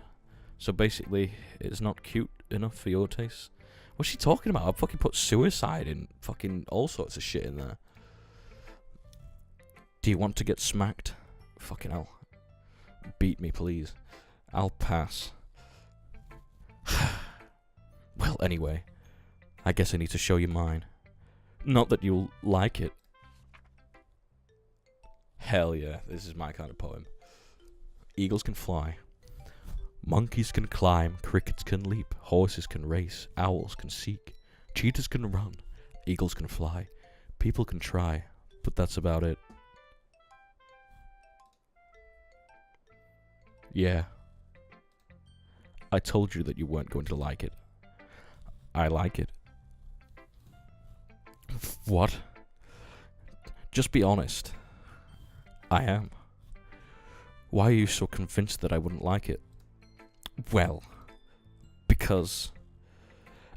So basically, it's not cute enough for your taste. What's she talking about? I fucking put suicide in fucking all sorts of shit in there. Do you want to get smacked? Fucking hell. Beat me, please. I'll pass. Well, anyway. I guess I need to show you mine. Not that you'll like it. Hell yeah, this is my kind of poem. Eagles can fly. Monkeys can climb, crickets can leap, horses can race, owls can seek, cheetahs can run, eagles can fly, people can try, but that's about it. Yeah. I told you that you weren't going to like it. I like it. What? Just be honest. I am. Why are you so convinced that I wouldn't like it? Well, because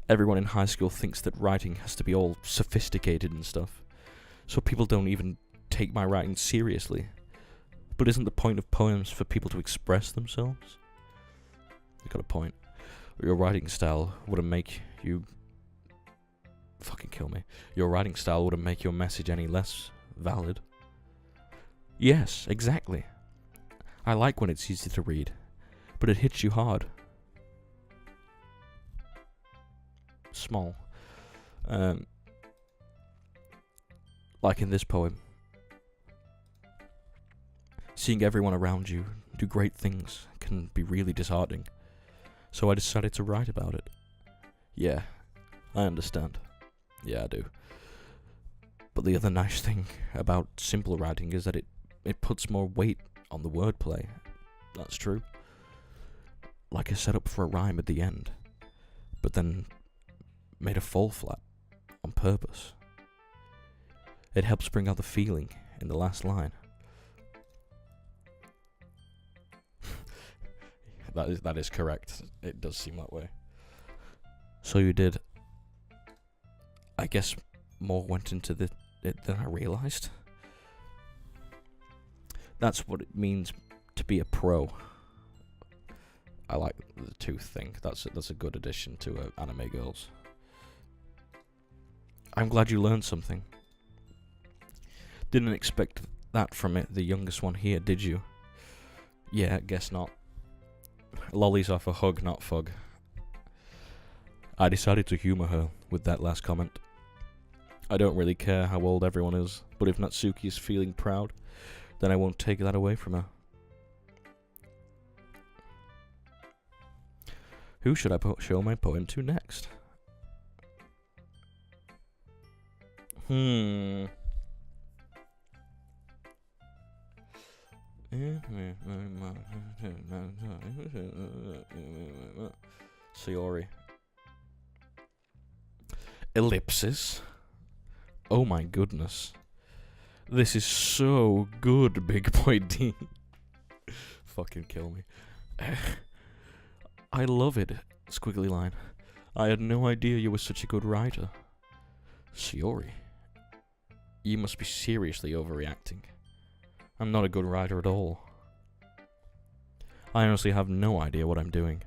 everyone in high school thinks that writing has to be all sophisticated and stuff, so people don't even take my writing seriously. But isn't the point of poems for people to express themselves? You got a point. Your writing style wouldn't make you... Fucking kill me. Your writing style wouldn't make your message any less valid. Yes, exactly. I like when it's easy to read, but it hits you hard. Small. Like in this poem. Seeing everyone around you do great things can be really disheartening. So I decided to write about it. Yeah, I understand. Yeah, I do. But the other nice thing about simple writing is that it puts more weight on the wordplay. That's true. Like I set up for a rhyme at the end, but then made a fall flat on purpose. It helps bring out the feeling in the last line. That is correct. It does seem that way. So you did. I guess more went into it than I realized. That's what it means to be a pro. I like the tooth thing. That's a good addition to Anime Girls. I'm glad you learned something. Didn't expect that from it, the youngest one here, did you? Yeah, guess not. Lollies off a hug, not fug. I decided to humour her with that last comment. I don't really care how old everyone is, but if Natsuki is feeling proud, then I won't take that away from her. Who should I show my poem to next? Sayori. Ellipsis. Oh my goodness. This is so good, Big Boy D. Fucking kill me. I love it, squiggly line. I had no idea you were such a good writer. Sayori. You must be seriously overreacting. I'm not a good writer at all. I honestly have no idea what I'm doing.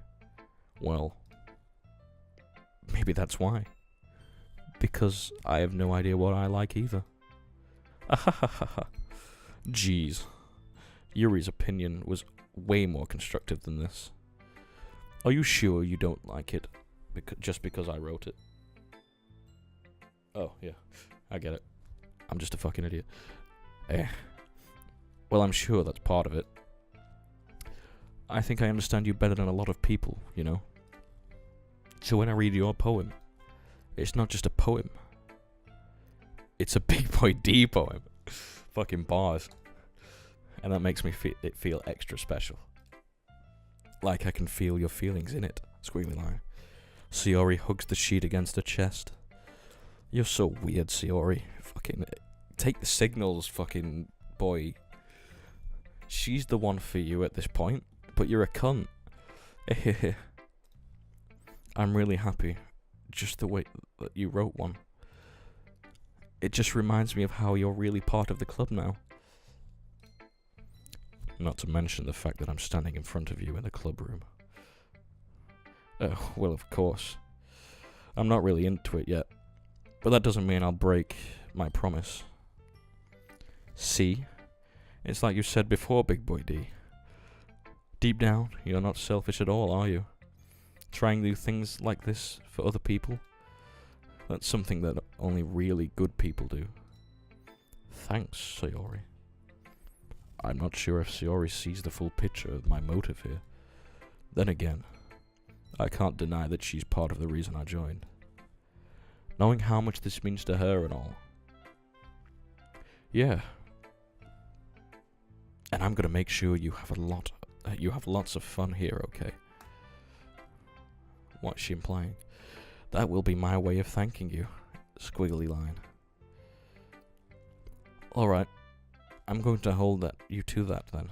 Well, maybe that's why. Because I have no idea what I like either. Ahahaha. Jeez. Yuri's opinion was way more constructive than this. Are you sure you don't like it just because I wrote it? Oh, yeah. I get it. I'm just a fucking idiot. Well, I'm sure that's part of it. I think I understand you better than a lot of people, you know? So when I read your poem, it's not just a poem. It's a Big Boy D poem. Fucking bars. And that makes me feel extra special. Like I can feel your feelings in it. Squiggly line. Sayori hugs the sheet against her chest. You're so weird, Sayori. Fucking take the signals, fucking boy. She's the one for you at this point, but you're a cunt. I'm really happy. Just the way that you wrote one. It just reminds me of how you're really part of the club now. Not to mention the fact that I'm standing in front of you in the club room. Well, of course. I'm not really into it yet. But that doesn't mean I'll break my promise. See? It's like you said before, Big Boy D. Deep down, you're not selfish at all, are you? Trying new things like this for other people? That's something that only really good people do. Thanks, Sayori. I'm not sure if Sayori sees the full picture of my motive here. Then again, I can't deny that she's part of the reason I joined. Knowing how much this means to her and all. Yeah. And I'm gonna make sure you have lots of fun here, okay? What's she implying? That will be my way of thanking you. Squiggly line. Alright. I'm going to hold you to that then.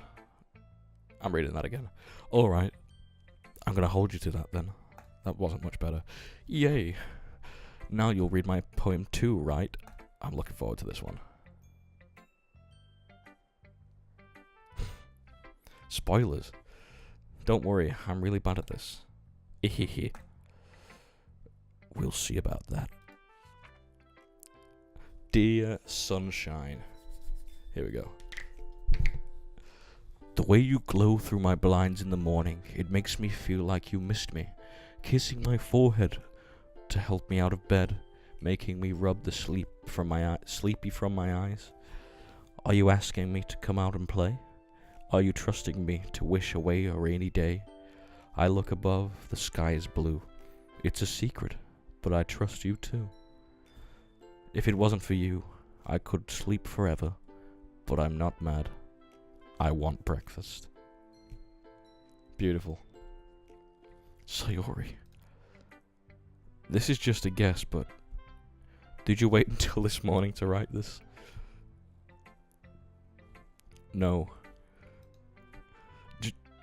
I'm reading that again. Alright. I'm going to hold you to that then. That wasn't much better. Yay. Now you'll read my poem too, right? I'm looking forward to this one. Spoilers. Don't worry, I'm really bad at this. Ihihi. We'll see about that. Dear Sunshine. Here we go. The way you glow through my blinds in the morning, it makes me feel like you missed me. Kissing my forehead to help me out of bed, making me rub the sleepy from my eyes. Are you asking me to come out and play? Are you trusting me to wish away a rainy day? I look above, the sky is blue. It's a secret, but I trust you too. If it wasn't for you, I could sleep forever, but I'm not mad. I want breakfast. Beautiful. Sayori. This is just a guess, but did you wait until this morning to write this? No.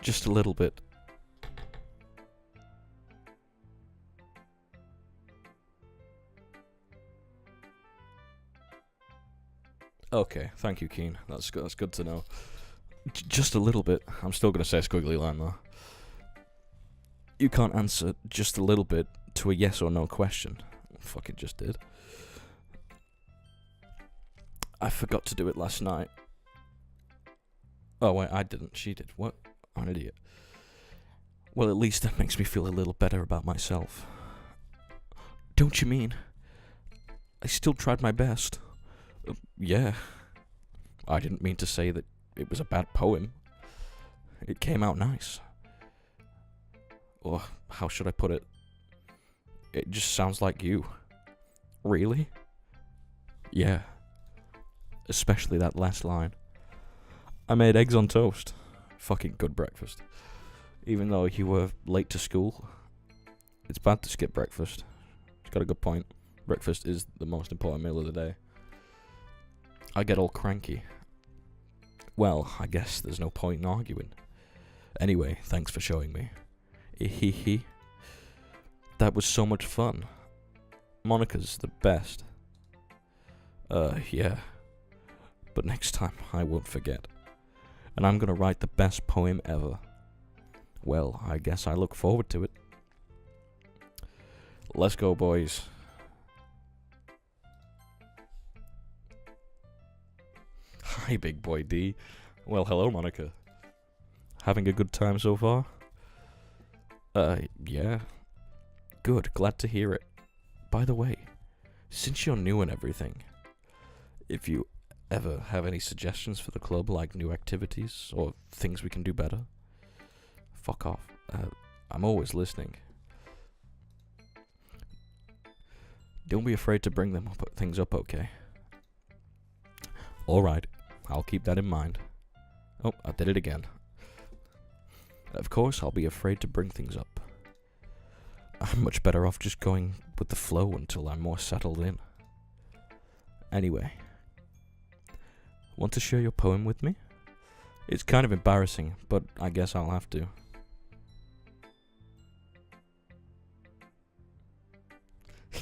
Just a little bit. Okay, thank you, Keen. That's good to know. Just a little bit. I'm still gonna say squiggly line though. You can't answer just a little bit to a yes or no question. Fucking just did. I forgot to do it last night. Oh wait, I didn't. She did. What? I'm an idiot. Well, at least that makes me feel a little better about myself. Don't you mean? I still tried my best. Yeah. I didn't mean to say that it was a bad poem. It came out nice. Or how should I put it? It just sounds like you. Really? Yeah. Especially that last line. I made eggs on toast. Fucking good breakfast. Even though you were late to school, it's bad to skip breakfast. She's got a good point. Breakfast is the most important meal of the day. I get all cranky. Well, I guess there's no point in arguing. Anyway, thanks for showing me. Ehehe. That was so much fun. Monica's the best. Yeah. But next time, I won't forget. And I'm gonna write the best poem ever. Well, I guess I look forward to it. Let's go, boys. Hi, big boy D. Well, hello, Monica. Having a good time so far? Yeah. Good, glad to hear it. By the way, since you're new and everything, if you ever have any suggestions for the club, like new activities or things we can do better, fuck off. I'm always listening. Don't be afraid to bring things up, okay? Alright, I'll keep that in mind. Oh, I did it again. Of course, I'll be afraid to bring things up. I'm much better off just going with the flow until I'm more settled in. Anyway, want to share your poem with me? It's kind of embarrassing, but I guess I'll have to.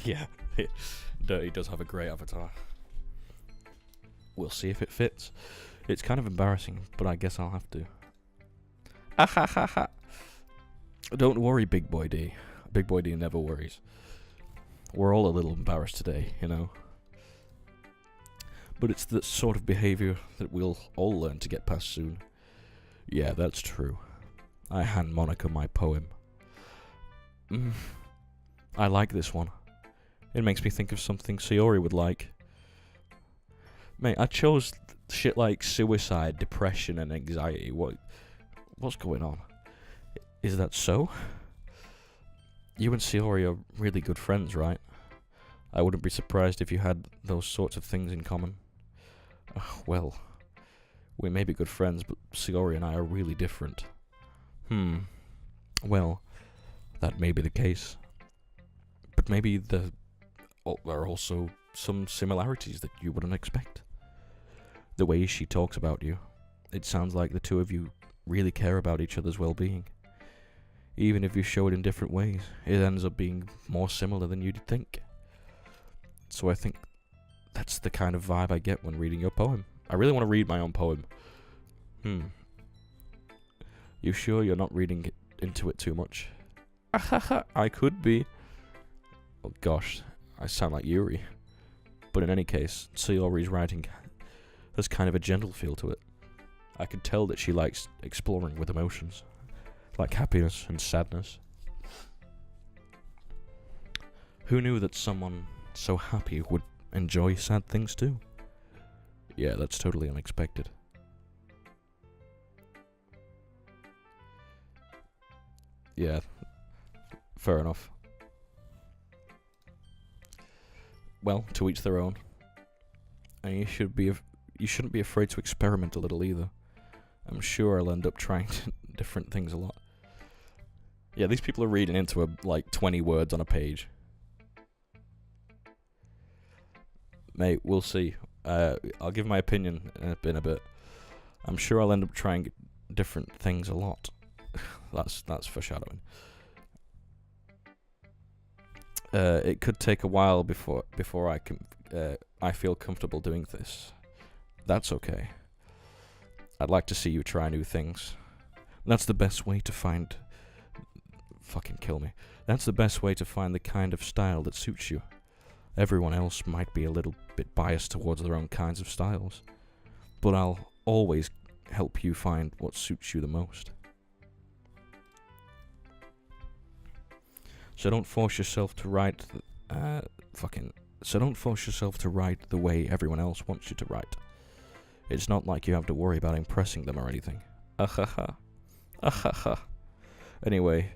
Yeah, he does have a great avatar. We'll see if it fits. It's kind of embarrassing, but I guess I'll have to. Ah ha ha ha. Don't worry, Big Boy D. Big Boy D never worries. We're all a little embarrassed today, you know. But it's the sort of behavior that we'll all learn to get past soon. Yeah, that's true. I hand Monica my poem. I like this one. It makes me think of something Sayori would like. Mate, I chose shit like suicide, depression, and anxiety. What's going on? Is that so? You and Sayori are really good friends, right? I wouldn't be surprised if you had those sorts of things in common. Well, we may be good friends, but Sayori and I are really different. Well, that may be the case. But maybe there are also some similarities that you wouldn't expect. The way she talks about you, it sounds like the two of you really care about each other's well-being. Even if you show it in different ways, it ends up being more similar than you'd think. So I think that's the kind of vibe I get when reading your poem. I really want to read my own poem. You sure you're not reading into it too much? I could be. Oh gosh, I sound like Yuri. But in any case, Sayori's writing has kind of a gentle feel to it. I could tell that she likes exploring with emotions, like happiness and sadness. Who knew that someone so happy would enjoy sad things too? Yeah, that's totally unexpected. Yeah, fair enough. Well, to each their own. And you shouldn't be afraid to experiment a little either. I'm sure I'll end up trying different things a lot. Yeah, these people are reading into like 20 words on a page. Mate, we'll see. I'll give my opinion in a bit. I'm sure I'll end up trying different things a lot. That's foreshadowing. It could take a while before I feel comfortable doing this. That's okay. I'd like to see you try new things. That's the best way to find... Fucking kill me. That's the best way to find the kind of style that suits you. Everyone else might be a little bit biased towards their own kinds of styles, but I'll always help you find what suits you the most. So don't force yourself to write the way everyone else wants you to write. It's not like you have to worry about impressing them or anything. Ahaha. Ahaha. Anyway,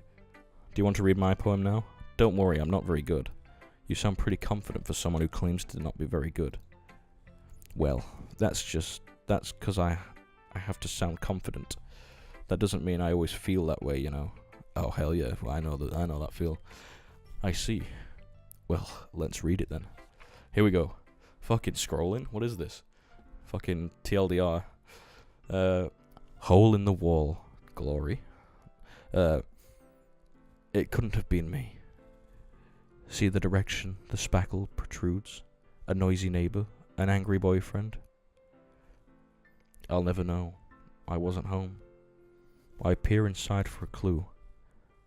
do you want to read my poem now? Don't worry, I'm not very good. You sound pretty confident for someone who claims to not be very good. Well, that's because I have to sound confident. That doesn't mean I always feel that way, you know. Oh hell yeah, well, I know that feel. I see. Well, let's read it then. Here we go. Fucking scrolling. What is this? Fucking TLDR. Hole in the wall. Glory. It couldn't have been me. See the direction the spackle protrudes? A noisy neighbour? An angry boyfriend? I'll never know. I wasn't home. I peer inside for a clue.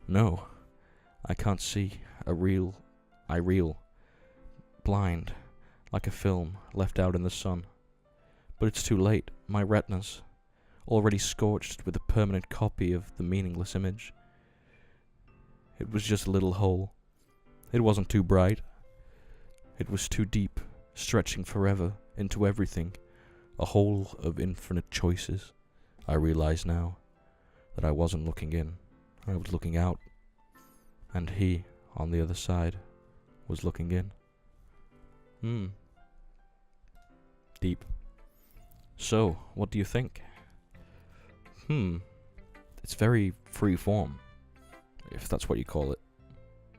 No, I can't see. I reel. Blind, like a film left out in the sun. But it's too late. My retinas, already scorched with a permanent copy of the meaningless image. It was just a little hole. It wasn't too bright. It was too deep, stretching forever into everything. A hole of infinite choices. I realize now that I wasn't looking in. I was looking out. And he, on the other side, was looking in. Deep. So, what do you think? It's very free form, if that's what you call it.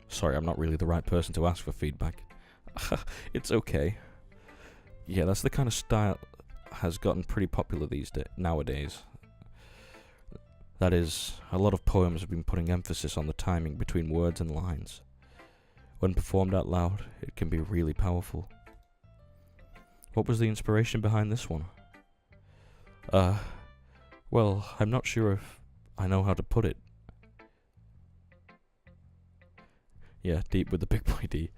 Sorry, I'm not really the right person to ask for feedback. It's okay. Yeah, that's the kind of style has gotten pretty popular nowadays. That is, a lot of poems have been putting emphasis on the timing between words and lines. When performed out loud, it can be really powerful. What was the inspiration behind this one? Well, I'm not sure if I know how to put it. Yeah, deep with the big boy D.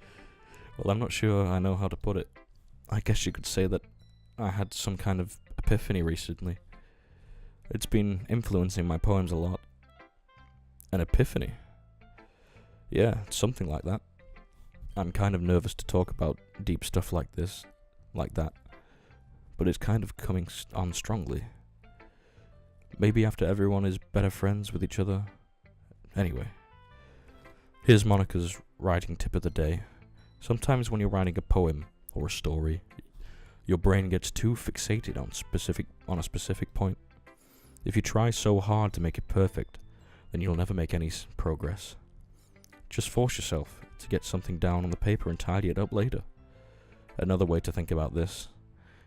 Well, I'm not sure I know how to put it. I guess you could say that I had some kind of epiphany recently. It's been influencing my poems a lot. An epiphany? Yeah, something like that. I'm kind of nervous to talk about deep stuff like that. But it's kind of coming on strongly. Maybe after everyone is better friends with each other. Anyway. Here's Monica's writing tip of the day. Sometimes when you're writing a poem or a story, your brain gets too fixated on a specific point. If you try so hard to make it perfect, then you'll never make any progress. Just force yourself to get something down on the paper and tidy it up later. Another way to think about this,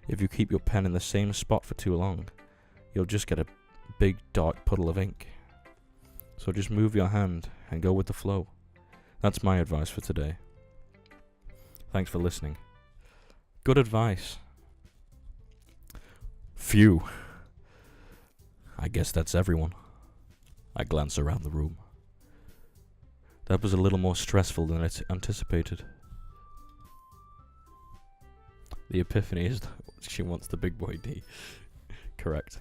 if you keep your pen in the same spot for too long, you'll just get a big dark puddle of ink. So just move your hand and go with the flow. That's my advice for today. Thanks for listening. Good advice. Phew. I guess that's everyone. I glance around the room. That was a little more stressful than I anticipated. The epiphany is she wants the big boy D. Correct.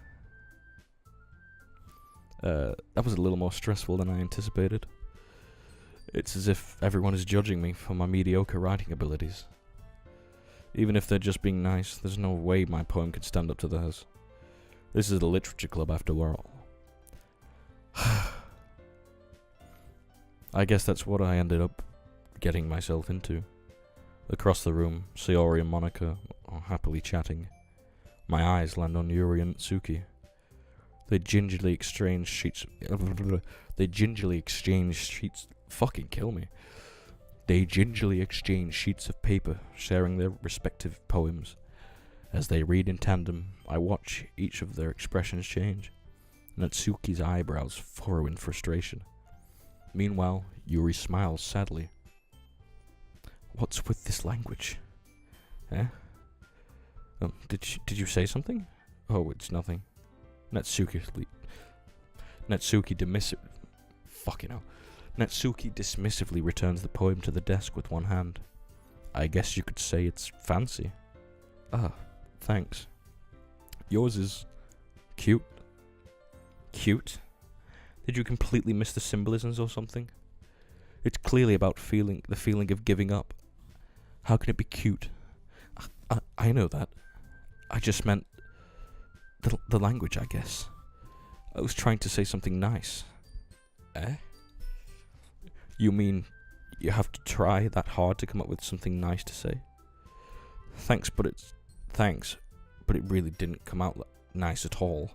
That was a little more stressful than I anticipated. It's as if everyone is judging me for my mediocre writing abilities. Even if they're just being nice, there's no way my poem could stand up to theirs. This is the literature club after all. I guess that's what I ended up getting myself into. Across the room, Sayori and Monica are happily chatting. My eyes land on Yuri and Tsuki. They gingerly exchange sheets. Fucking kill me. They gingerly exchange sheets of paper, sharing their respective poems. As they read in tandem, I watch each of their expressions change. Natsuki's eyebrows furrow in frustration. Meanwhile, Yuri smiles sadly. What's with this language? Eh? Did you say something? Oh, it's nothing. Natsuki dismissively returns the poem to the desk with one hand. I guess you could say it's fancy. Ah, thanks. Yours is cute. Cute? Did you completely miss the symbolisms or something? It's clearly about the feeling of giving up. How can it be cute? I know that. I just meant the language, I guess. I was trying to say something nice. Eh? You mean you have to try that hard to come up with something nice to say? Thanks, but it really didn't come out nice at all.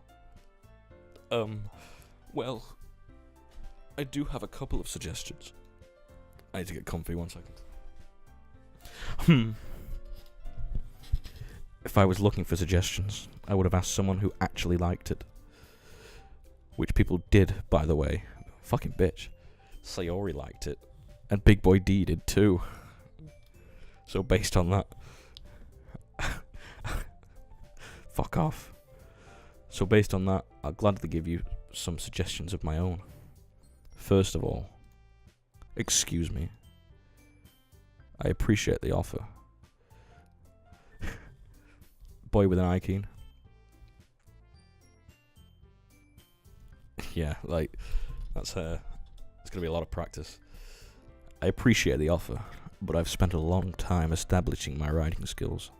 Well, I do have a couple of suggestions. I need to get comfy, 1 second. If I was looking for suggestions, I would have asked someone who actually liked it. Which people did, by the way. Fucking bitch. Sayori liked it. And Big Boy D did too. So based on that... Fuck off. So based on that, I'll gladly give you some suggestions of my own. First of all, excuse me. I appreciate the offer. Boy with an eye keen. Yeah, like, it's gonna be a lot of practice. I appreciate the offer, but I've spent a long time establishing my writing skills.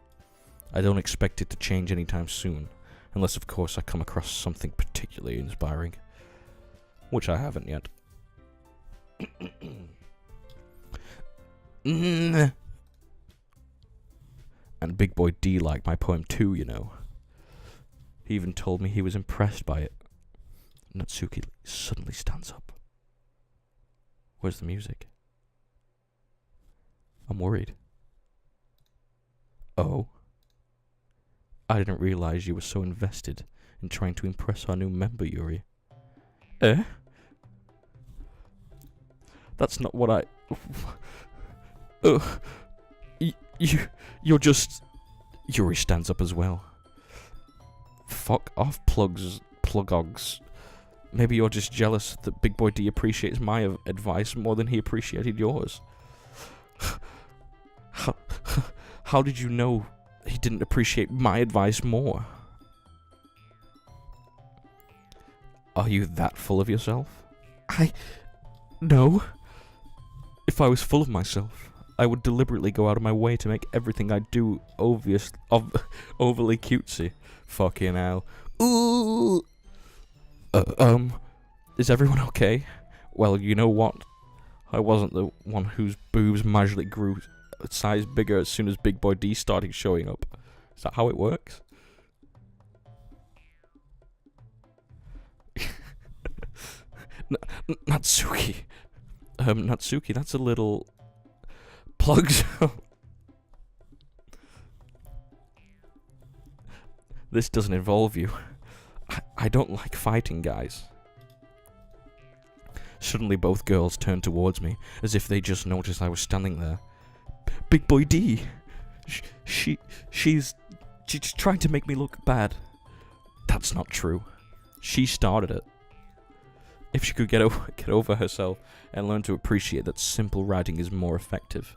I don't expect it to change anytime soon, unless of course I come across something particularly inspiring. Which I haven't yet. And Big Boy D liked my poem too, you know. He even told me he was impressed by it. Natsuki suddenly stands up. Where's the music? I'm worried. Oh? I didn't realize you were so invested in trying to impress our new member, Yuri. Eh? That's not what I... You're just... Yuri stands up as well. Fuck off, plugogs. Maybe you're just jealous that Big Boy D appreciates my advice more than he appreciated yours. How did you know he didn't appreciate my advice more? Are you that full of yourself? No. If I was full of myself, I would deliberately go out of my way to make everything I do overly cutesy. Fucking hell. Ooh. Is everyone okay? Well, you know what? I wasn't the one whose boobs magically grew a size bigger as soon as Big Boy D started showing up. Is that how it works? Natsuki. Natsuki, that's a little... Plugs. This doesn't involve you. I don't like fighting, guys. Suddenly both girls turned towards me, as if they just noticed I was standing there. Big Boy D! She's trying to make me look bad. That's not true. She started it. If she could get over herself and learn to appreciate that simple writing is more effective.